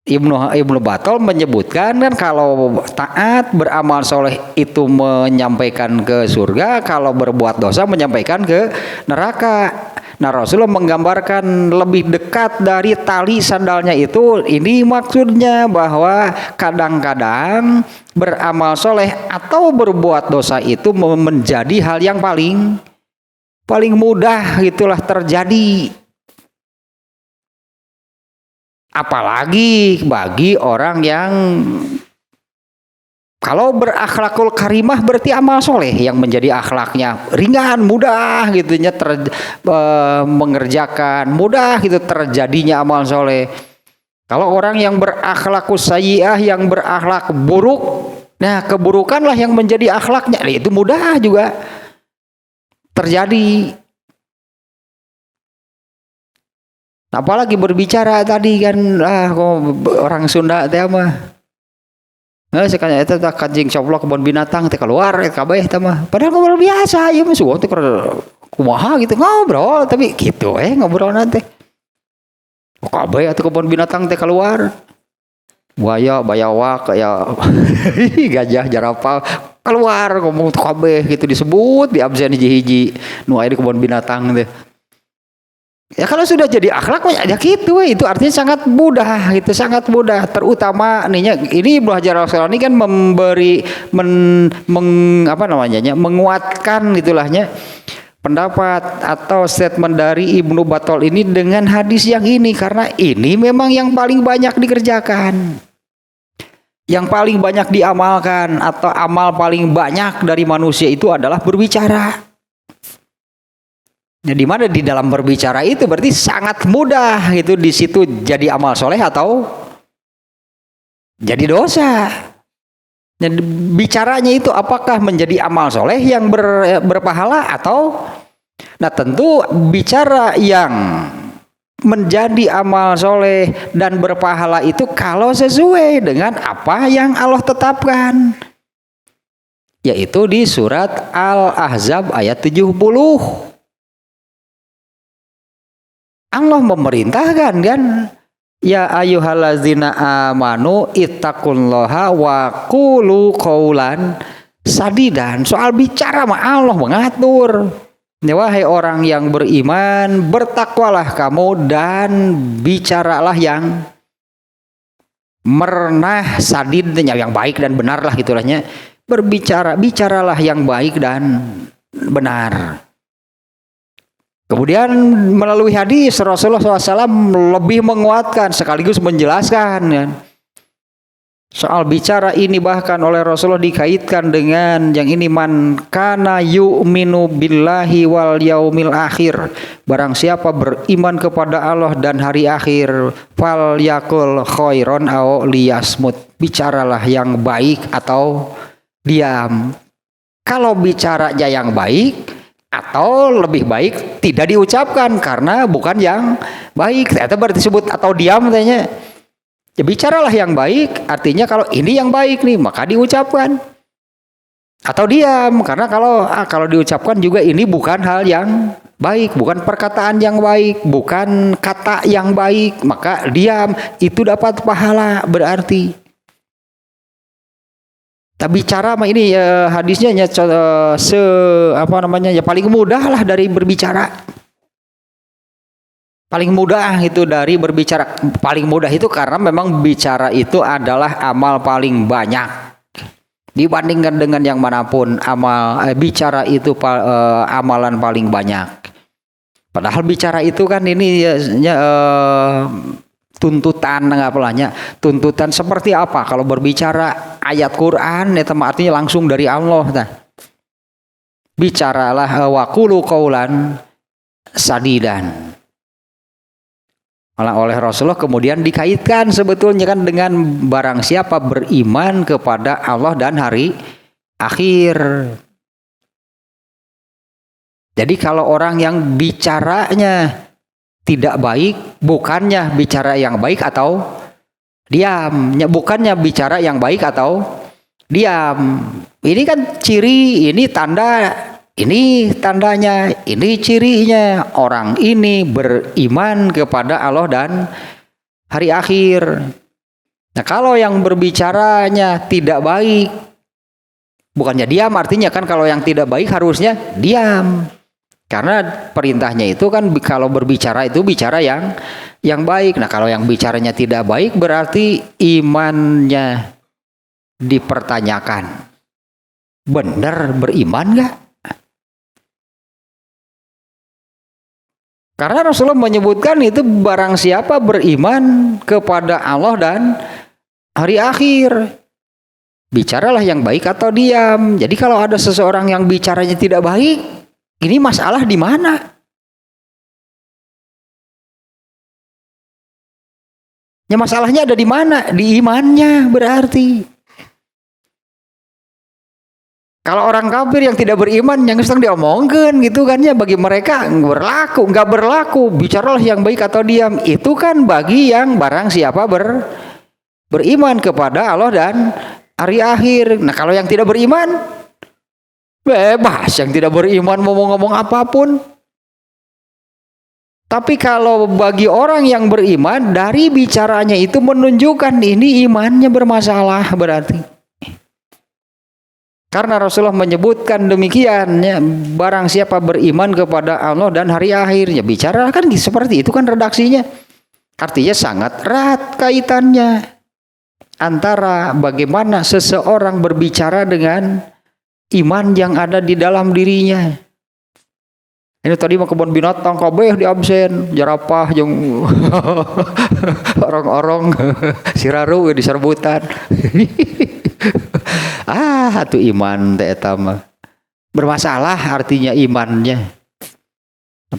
Ibnu Battal menyebutkan kan kalau taat beramal soleh itu menyampaikan ke surga, kalau berbuat dosa menyampaikan ke neraka. Nah, Rasulullah menggambarkan lebih dekat dari tali sandalnya itu, ini maksudnya bahwa kadang-kadang beramal soleh atau berbuat dosa itu menjadi hal yang paling mudah gitulah terjadi. Apalagi bagi orang yang kalau berakhlakul karimah berarti amal soleh yang menjadi akhlaknya ringan, mudah gitunya mengerjakan, mudah gitu terjadinya amal soleh. Kalau orang yang berakhlakus sayyi'ah, yang berakhlak buruk, nah keburukanlah yang menjadi akhlaknya, itu mudah juga terjadi. Apalagi berbicara tadi kan orang Sunda teh mah. Nah, sekanya eta teh kancing coplok kebun binatang teh keluar kabeh teh mah. Padahal ngobrol biasa ieu mah sueuh teh kumaha gitu ngobrol tapi gitu ngobrol nanti. Kabeh atuh kebun binatang teh keluar. Buaya, bayawak kayak gajah, jerapah keluar ngomong kabeh gitu disebut di absen hiji-hiji nu aya di kebun binatang teh. Ya kalau sudah jadi akhlak ya gitu, itu artinya sangat mudah gitu, sangat mudah. Terutama ini Ibnu Hajar Al-Asqalani kan menguatkan gitulahnya pendapat atau statement dari Ibnu Battal ini dengan hadis yang ini, karena ini memang yang paling banyak dikerjakan, yang paling banyak diamalkan, atau amal paling banyak dari manusia itu adalah berbicara. Nah, di mana di dalam berbicara itu berarti sangat mudah itu di situ jadi amal soleh atau jadi dosa. Nah, bicaranya itu apakah menjadi amal soleh yang berpahala atau, nah tentu bicara yang menjadi amal soleh dan berpahala itu kalau sesuai dengan apa yang Allah tetapkan, yaitu di surat Al-Ahzab ayat 70. Allah memerintahkan kan, ya ayyuhallazina amanu ittaqullaha wa qulu qaulan sadidan. Soal bicara mah Allah mengatur. Ya, wahai orang yang beriman, bertakwalah kamu dan bicaralah yang merenah, sadidnya yang baik dan benar lah gitulahnya. Bicaralah yang baik dan benar. Kemudian melalui hadis Rasulullah SAW lebih menguatkan sekaligus menjelaskan ya. Soal bicara ini bahkan oleh Rasulullah dikaitkan dengan yang ini, man kana yu'minu billahi wal yaumil akhir, barang siapa beriman kepada Allah dan hari akhir, fal yakul khairon au liyasmut, bicaralah yang baik atau diam. Kalau bicaranya yang baik atau lebih baik tidak diucapkan karena bukan yang baik, ternyata berarti disebut atau diam katanya. Ya, bicaralah yang baik artinya kalau ini yang baik nih maka diucapkan, atau diam karena kalau diucapkan juga ini bukan hal yang baik, bukan perkataan yang baik, bukan kata yang baik, maka diam, itu dapat pahala berarti. Tapi cara mah ini hadisnya ya paling mudah lah dari berbicara. Paling mudah itu dari berbicara. Paling mudah itu karena memang bicara itu adalah amal paling banyak dibandingkan dengan yang manapun. Bicara itu amalan paling banyak. Padahal bicara itu kan ini tuntutan tuntutan seperti apa kalau berbicara ayat Quran itu artinya langsung dari Allah. Nah, bicaralah wa qulu qaulan sadidan. Oleh Rasulullah kemudian dikaitkan sebetulnya kan dengan barang siapa beriman kepada Allah dan hari akhir. Jadi kalau orang yang bicaranya tidak baik, bukannya bicara yang baik atau diam, bukannya bicara yang baik atau diam. Ini kan ciri, ini tanda, Ini tandanya, ini cirinya orang ini beriman kepada Allah dan hari akhir. Nah, kalau yang berbicaranya tidak baik, bukannya diam, artinya kan kalau yang tidak baik harusnya diam. Karena perintahnya itu kan kalau berbicara itu bicara yang baik. Nah, kalau yang bicaranya tidak baik berarti imannya dipertanyakan. Benar beriman nggak? Karena Rasulullah menyebutkan itu barang siapa beriman kepada Allah dan hari akhir, bicaralah yang baik atau diam. Jadi kalau ada seseorang yang bicaranya tidak baik, ini masalah di mana? Ya, masalahnya ada di mana? Di imannya berarti. Kalau orang kafir yang tidak beriman yang sedang diomongkan gitu kan ya, bagi mereka nggak berlaku. Bicaralah yang baik atau diam. Itu kan bagi yang barang siapa beriman kepada Allah dan hari akhir. Nah, kalau yang tidak beriman, bebas yang tidak beriman mau ngomong apapun. Tapi kalau bagi orang yang beriman, dari bicaranya itu menunjukkan ini imannya bermasalah berarti. Karena Rasulullah menyebutkan demikian, ya, barang siapa beriman kepada Allah dan hari akhir, ya bicara kan seperti itu kan redaksinya. Artinya sangat erat kaitannya antara bagaimana seseorang berbicara dengan iman yang ada di dalam dirinya. Ini tadi mau kebun binatang kabeh di absen, jarapah yang orang-orang siraru diserbutan. Itu iman teh eta mah. Bermasalah artinya imannya.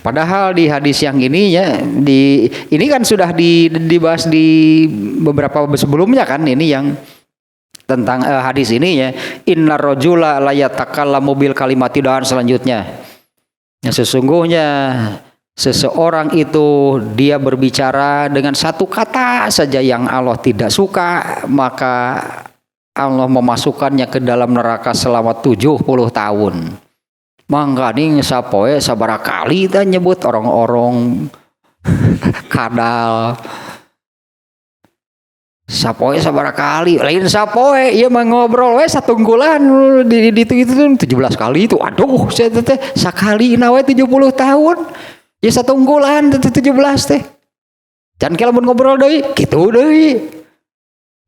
Padahal di hadis yang ini ya, ini kan sudah dibahas di beberapa sebelumnya kan, ini yang tentang hadis ini ya, innar rajula la yatakallamu bil kalimati, dan selanjutnya. Ya, sesungguhnya seseorang itu dia berbicara dengan satu kata saja yang Allah tidak suka, maka Allah memasukkannya ke dalam neraka selama 70 tahun. Mangkani sapoe sabaraha kali kita nyebut orang-orang kadal. Sapoe sabaraha kali, lain sapoe ieu mah ngobrol we satunggulan di itu 17 kali itu. Aduh, saya teh sakali na we 70 tahun. Ya satunggulan 17 teh. Can kela mun ngobrol deui, kitu deui.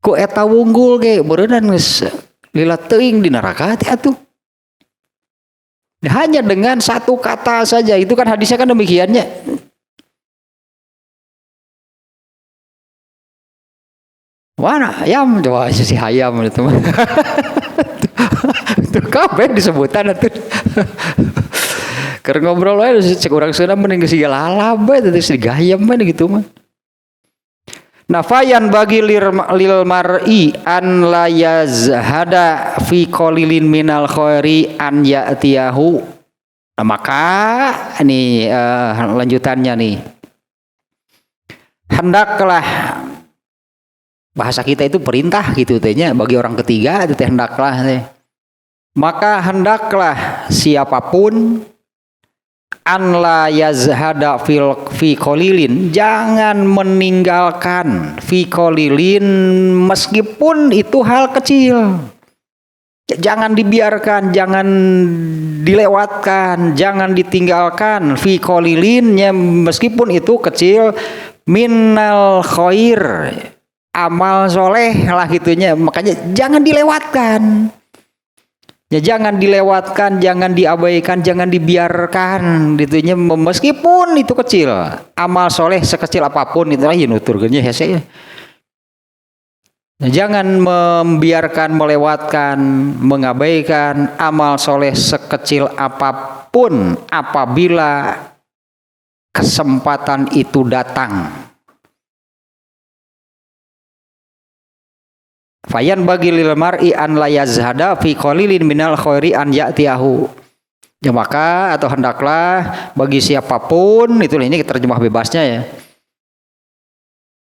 Ku eta wunggul ge beureunan geus lila teuing di neraka teh atuh. Hanya dengan satu kata saja, itu kan hadisnya kan demikiannya. Mana ayam coba si ayam itu mah. Itu kabeh disebutan atuh. Keur ngobrol we cek urang seunam mending geus lalab we teh digayem we gitu mah. Nafayan bagi lil mar'i an la yazhada fi qalilin minal khairi an ya'tiyahu. Nah, maka ini lanjutannya nih. Hendaklah, bahasa kita itu perintah gitu tehnya, bagi orang ketiga itu teh hendaklah teh. Maka hendaklah siapapun an la yazhada fi qalilin, jangan meninggalkan fi qalilin meskipun itu hal kecil. Jangan dibiarkan, jangan dilewatkan, jangan ditinggalkan fi qalilin, meskipun itu kecil, minal khair, amal soleh lah gitunya. Makanya jangan dilewatkan. Ya, jangan dilewatkan, jangan diabaikan, jangan dibiarkan gitunya, meskipun itu kecil. Amal soleh sekecil apapun itu lah nuturkeunnya hese. Jangan membiarkan, melewatkan, mengabaikan amal soleh sekecil apapun apabila kesempatan itu datang. Fayan bagi lil mar'i an la yazhada fi qalilin minal khairi an ya'tiyahu. Ya, maka atau hendaklah bagi siapapun, itu ini terjemah bebasnya ya.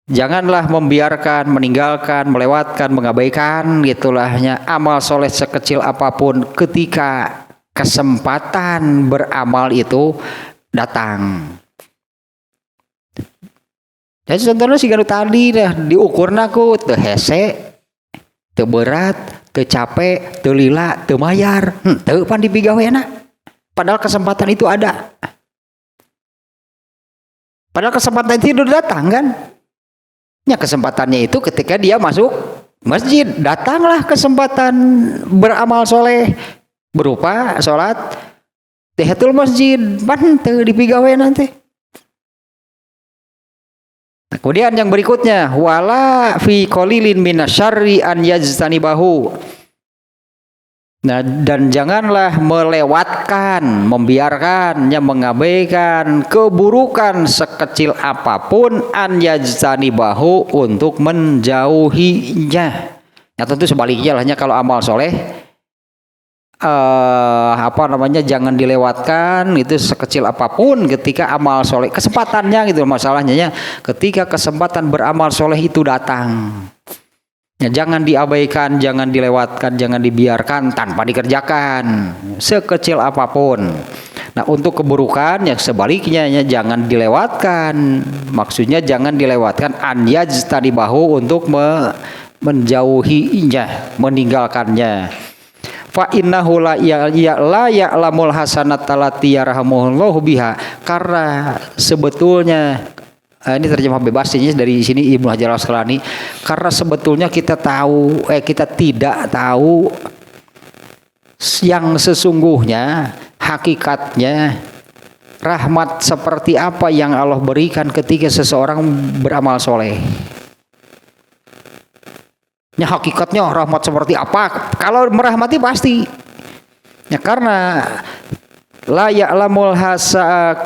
Janganlah membiarkan, meninggalkan, melewatkan, mengabaikan gitulahnya amal soleh sekecil apapun ketika kesempatan beramal itu datang. Jadi contohnya si tadi dah diukurna ku teu hese, teu berat, teu capek, teu lila, teu mayar, teu pan dipigawena. Padahal kesempatan itu ada. Padahal kesempatan itu udah datang kan? Ya kesempatannya itu ketika dia masuk masjid, datanglah kesempatan beramal soleh berupa sholat tahiyatul masjid, pan teu dipigawena nanti. Kemudian yang berikutnya wala fi qalilin minasyarri an yajtanibahu. Nah, dan janganlah melewatkan, membiarkan, mengabaikan keburukan sekecil apapun an yajtanibahu untuk menjauhinya. Ya tentu sebaliknya lahnya kalau amal soleh jangan dilewatkan itu sekecil apapun ketika amal soleh kesempatannya gitu masalahnya ya ketika kesempatan beramal soleh itu datang ya jangan diabaikan, jangan dilewatkan, jangan dibiarkan tanpa dikerjakan sekecil apapun. Nah untuk keburukan yang sebaliknya ya jangan dilewatkan, maksudnya jangan dilewatkan an yajtanibahu untuk menjauhinya, meninggalkannya. Fa innahu la ya'lamul hasanata allati yarhamuhullahu biha, karena sebetulnya ini terjemah bebas ini dari sini Ibnu Hajar Al-Asqalani, karena sebetulnya kita tidak tahu yang sesungguhnya hakikatnya rahmat seperti apa yang Allah berikan ketika seseorang beramal soleh. Ya hakikatnya rahmat seperti apa? Kalau merahmati pasti. Ya karena la ya'lamul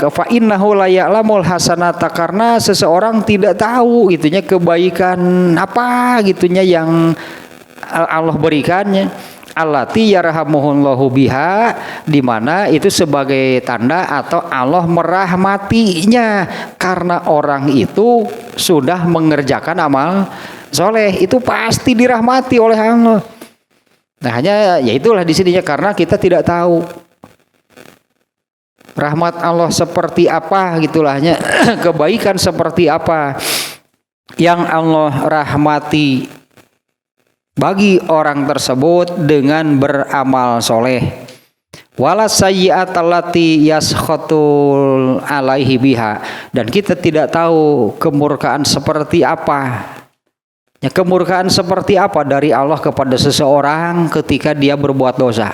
fa innahu la ya'lamul hasanata, karena seseorang tidak tahu gitunya kebaikan apa gitunya yang Allah berikannya. Allati yarhamuhullahu biha, di mana itu sebagai tanda atau Allah merahmatinya karena orang itu sudah mengerjakan amal soleh, itu pasti dirahmati oleh Allah. Nah hanya ya itulah di sininya karena kita tidak tahu rahmat Allah seperti apa gitulahnya kebaikan seperti apa yang Allah rahmati bagi orang tersebut dengan beramal soleh. Wala sayyi'at allati yaskhatul alaihi biha, dan kita tidak tahu kemurkaan seperti apa. Ya, kemurkaan seperti apa dari Allah kepada seseorang ketika dia berbuat dosa.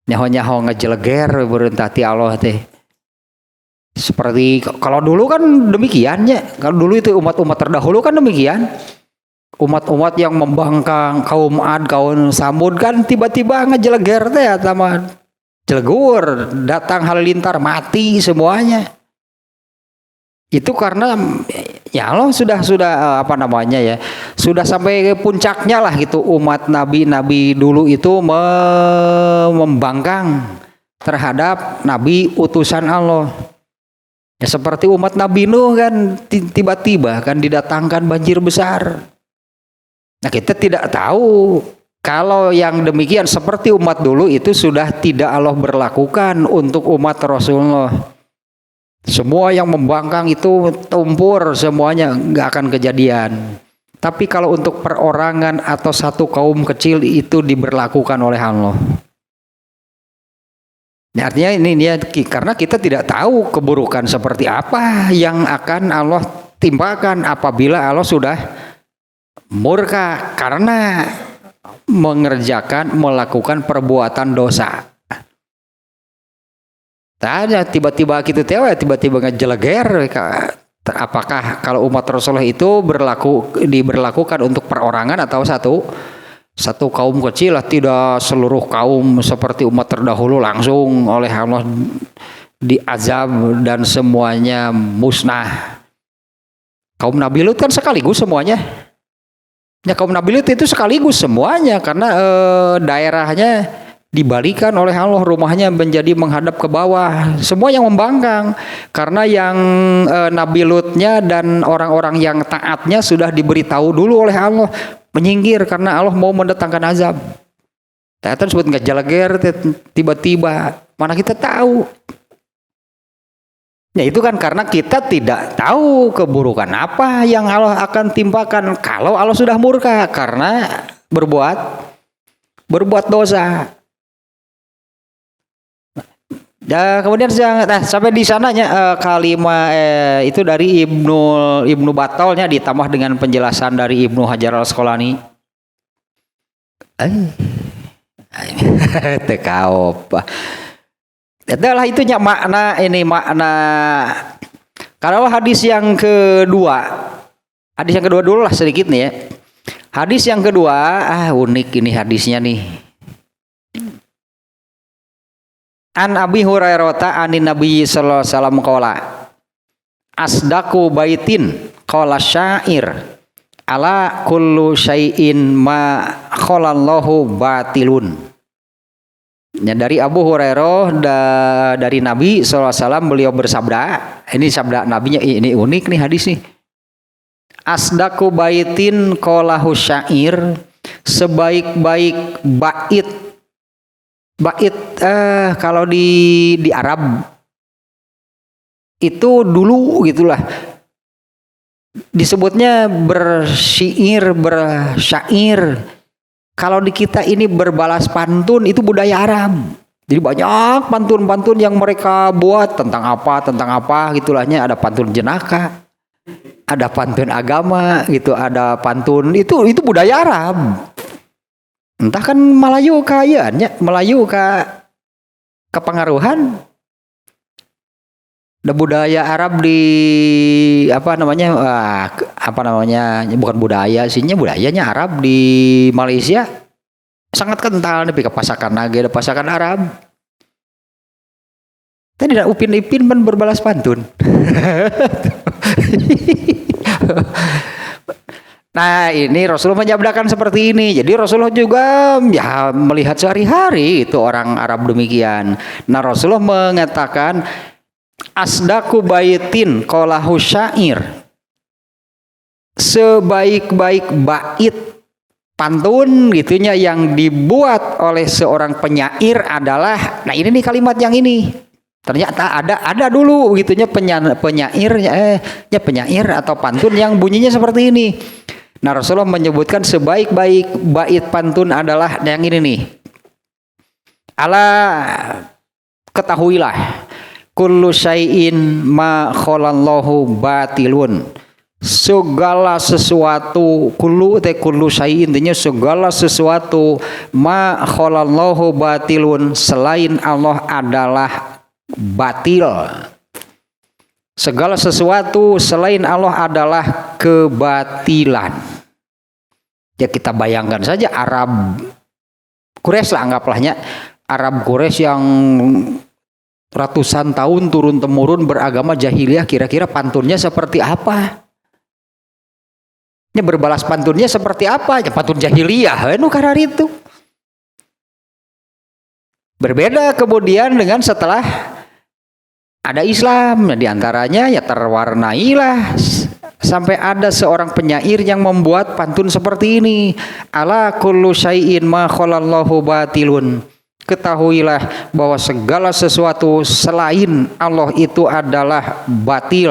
Nyaho-nyaho ngejeleger berentati Allah teh. Seperti kalau dulu kan demikiannya. Kalau dulu itu umat-umat terdahulu kan demikian. Umat-umat yang membangkang kaum Ad, kaum Samud kan tiba-tiba ngejeleger teh sama jelegur, datang halilintar mati semuanya. Itu karena ya Allah sudah sudah sampai puncaknya lah gitu umat nabi dulu itu membangkang terhadap nabi utusan Allah. Ya seperti umat Nabi Nuh kan tiba-tiba kan didatangkan banjir besar. Nah kita tidak tahu kalau yang demikian seperti umat dulu itu sudah tidak Allah berlakukan untuk umat Rasulullah. Semua yang membangkang itu tumpur semuanya, nggak akan kejadian. Tapi kalau untuk perorangan atau satu kaum kecil itu diberlakukan oleh Allah. Nah, artinya ini dia karena kita tidak tahu keburukan seperti apa yang akan Allah timpakan apabila Allah sudah murka karena melakukan perbuatan dosa. Tanya tiba-tiba gitu tiba-tiba ngejeleger, apakah kalau umat Rasulullah itu diberlakukan untuk perorangan atau satu kaum kecil lah, tidak seluruh kaum seperti umat terdahulu langsung oleh Allah diazab dan semuanya musnah. Kaum Nabi Lut kan sekaligus semuanya. Ya kaum Nabi Lut itu sekaligus semuanya karena daerahnya dibalikan oleh Allah, rumahnya menjadi menghadap ke bawah, semua yang membangkang karena yang Nabi Lutnya dan orang-orang yang taatnya sudah diberitahu dulu oleh Allah menyingkir karena Allah mau mendatangkan azab. Ternyata disebut ngejalager tiba-tiba. Mana kita tahu? Ya itu kan karena kita tidak tahu keburukan apa yang Allah akan timpakan kalau Allah sudah murka karena berbuat dosa. Ya, kemudian sampai di sananya kalimat itu dari Ibnu Battalnya ditambah dengan penjelasan dari Ibnu Hajar Al-Asqalani. Tekaop. Itulah itunya makna kalau hadis yang kedua dulu lah sedikit nih ya. Hadis yang kedua unik ini hadisnya nih. An Abi Hurairah anin Nabi sallallahu alaihi wasallam qala asdaqu baitin qala syair ala kullu syai'in ma khalallahu batilun. Ya, dari Abu Hurairah dari Nabi sallallahu alaihi wasallam beliau bersabda, ini sabda nabinya ini unik nih hadis nih. Asdaqu baitin qalahu syair, sebaik-baik bait kalau di Arab itu dulu gitulah disebutnya bersyair. Kalau di kita ini berbalas pantun itu budaya Arab. Jadi banyak pantun-pantun yang mereka buat tentang apa gitulahnya. Ada pantun jenaka, ada pantun agama gitu, ada pantun itu budaya Arab. Entah kan Melayu kayaknya, Melayu kepengaruhan. Ada budaya Arab di bukan budaya sihnya, budayanya Arab di Malaysia sangat kental nih kepasakan naga ada pasakan Arab. Tadi ada Upin Ipin men berbalas pantun. Nah ini Rasulullah menyabdakan seperti ini. Jadi Rasulullah juga ya melihat sehari-hari itu orang Arab demikian. Nah Rasulullah mengatakan asdaqu baitin qalahu syair, sebaik-baik bait pantun gitunya yang dibuat oleh seorang penyair adalah, nah ini nih kalimat yang ini ternyata ada dulu gitunya penyair atau pantun yang bunyinya seperti ini. Nah Rasulullah menyebutkan sebaik-baik bait pantun adalah yang ini nih. Ala ketahuilah kullu syai'in ma khalallahu batilun. Segala sesuatu kullu syai'in intinya segala sesuatu ma khalallahu batilun selain Allah adalah batil. Segala sesuatu selain Allah adalah kebatilan. Ya kita bayangkan saja Arab Quraisy lah anggaplah Arab Quraisy yang ratusan tahun turun temurun beragama jahiliyah, kira-kira pantunnya seperti apa? Ya berbalas pantunnya seperti apa? Ya pantun jahiliyah karena itu. Berbeda kemudian dengan setelah ada Islam, di antaranya ya terwarnailah sampai ada seorang penyair yang membuat pantun seperti ini. Ala kullu syai'in ma khalallahu batilun. Ketahuilah bahwa segala sesuatu selain Allah itu adalah batil.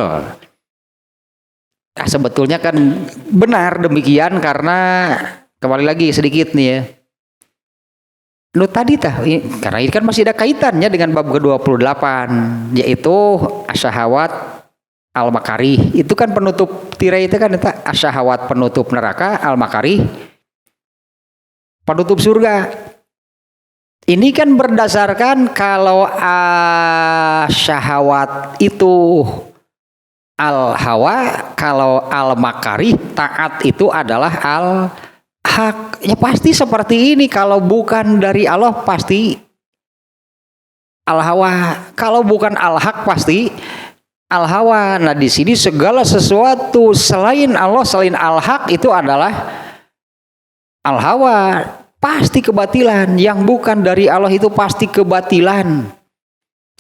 Nah, sebetulnya kan benar demikian karena kembali lagi sedikit nih ya. Karena ini kan masih ada kaitannya dengan bab ke-28 yaitu asyahawat al-makarih. Itu kan penutup tirai itu kan asyahawat penutup neraka, al-makarih penutup surga. Ini kan berdasarkan kalau syahwat itu al-hawa, kalau al-makarih taat itu adalah al-haq. Ya pasti seperti ini, kalau bukan dari Allah pasti al-hawa, kalau bukan al-haq pasti al-hawa. Nah di sini segala sesuatu selain Allah, selain al-haq itu adalah al-hawa. Pasti kebatilan, yang bukan dari Allah itu pasti kebatilan.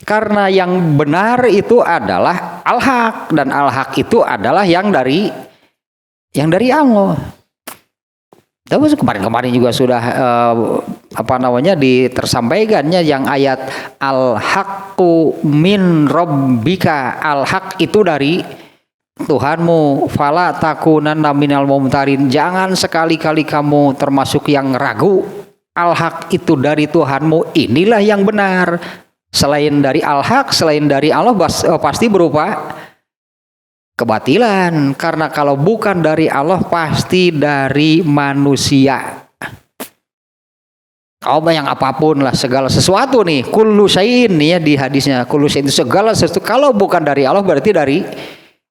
Karena yang benar itu adalah al-haq dan al-haq itu adalah yang dari Allah. Tapi kemarin juga sudah tersampaikannya yang ayat al-haqqu min rabbika, al-haq itu dari Tuhanmu, fala takunanna minal mumtarin, jangan sekali-kali kamu termasuk yang ragu. Al-haq itu dari Tuhanmu, inilah yang benar. Selain dari al-haq, selain dari Allah pasti berupa kebatilan, karena kalau bukan dari Allah pasti dari manusia. Kau yang apapun lah, segala sesuatu nih, kullu syai'in nih ya di hadisnya, kullu syai'in, segala sesuatu kalau bukan dari Allah berarti dari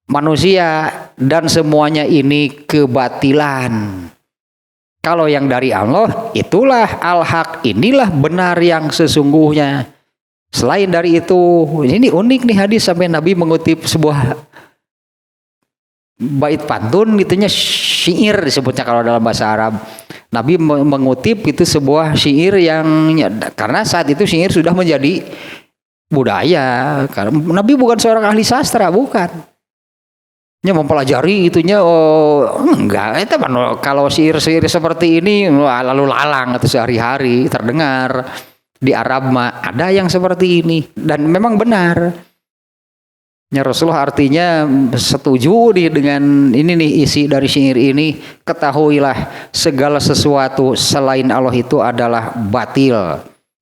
manusia, dan semuanya ini kebatilan. Kalau yang dari Allah itulah al-haq, inilah benar yang sesungguhnya. Selain dari itu, ini unik nih hadis sampai Nabi mengutip sebuah bait pantun, gitunya syair disebutnya kalau dalam bahasa Arab. Nabi mengutip itu sebuah syair yang, karena saat itu syair sudah menjadi budaya. Karena Nabi bukan seorang ahli sastra, bukan. Nya mempelajari itunya, enggak, itu kalau syair-syair seperti ini lalu lalang atau sehari-hari terdengar di Arab mah ada yang seperti ini, dan memang benar. Ya Rasulullah artinya setuju dengan ini nih isi dari syair ini, ketahuilah segala sesuatu selain Allah itu adalah batil.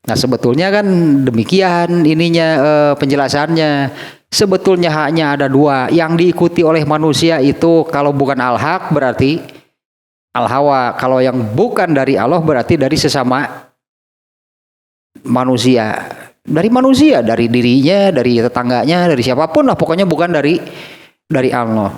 Nah sebetulnya kan demikian ininya penjelasannya. Sebetulnya hanya ada dua yang diikuti oleh manusia itu, kalau bukan al-haq berarti al-hawa, kalau yang bukan dari Allah berarti dari sesama manusia. Dari manusia, dari dirinya, dari tetangganya, dari siapapun lah, pokoknya bukan dari Allah.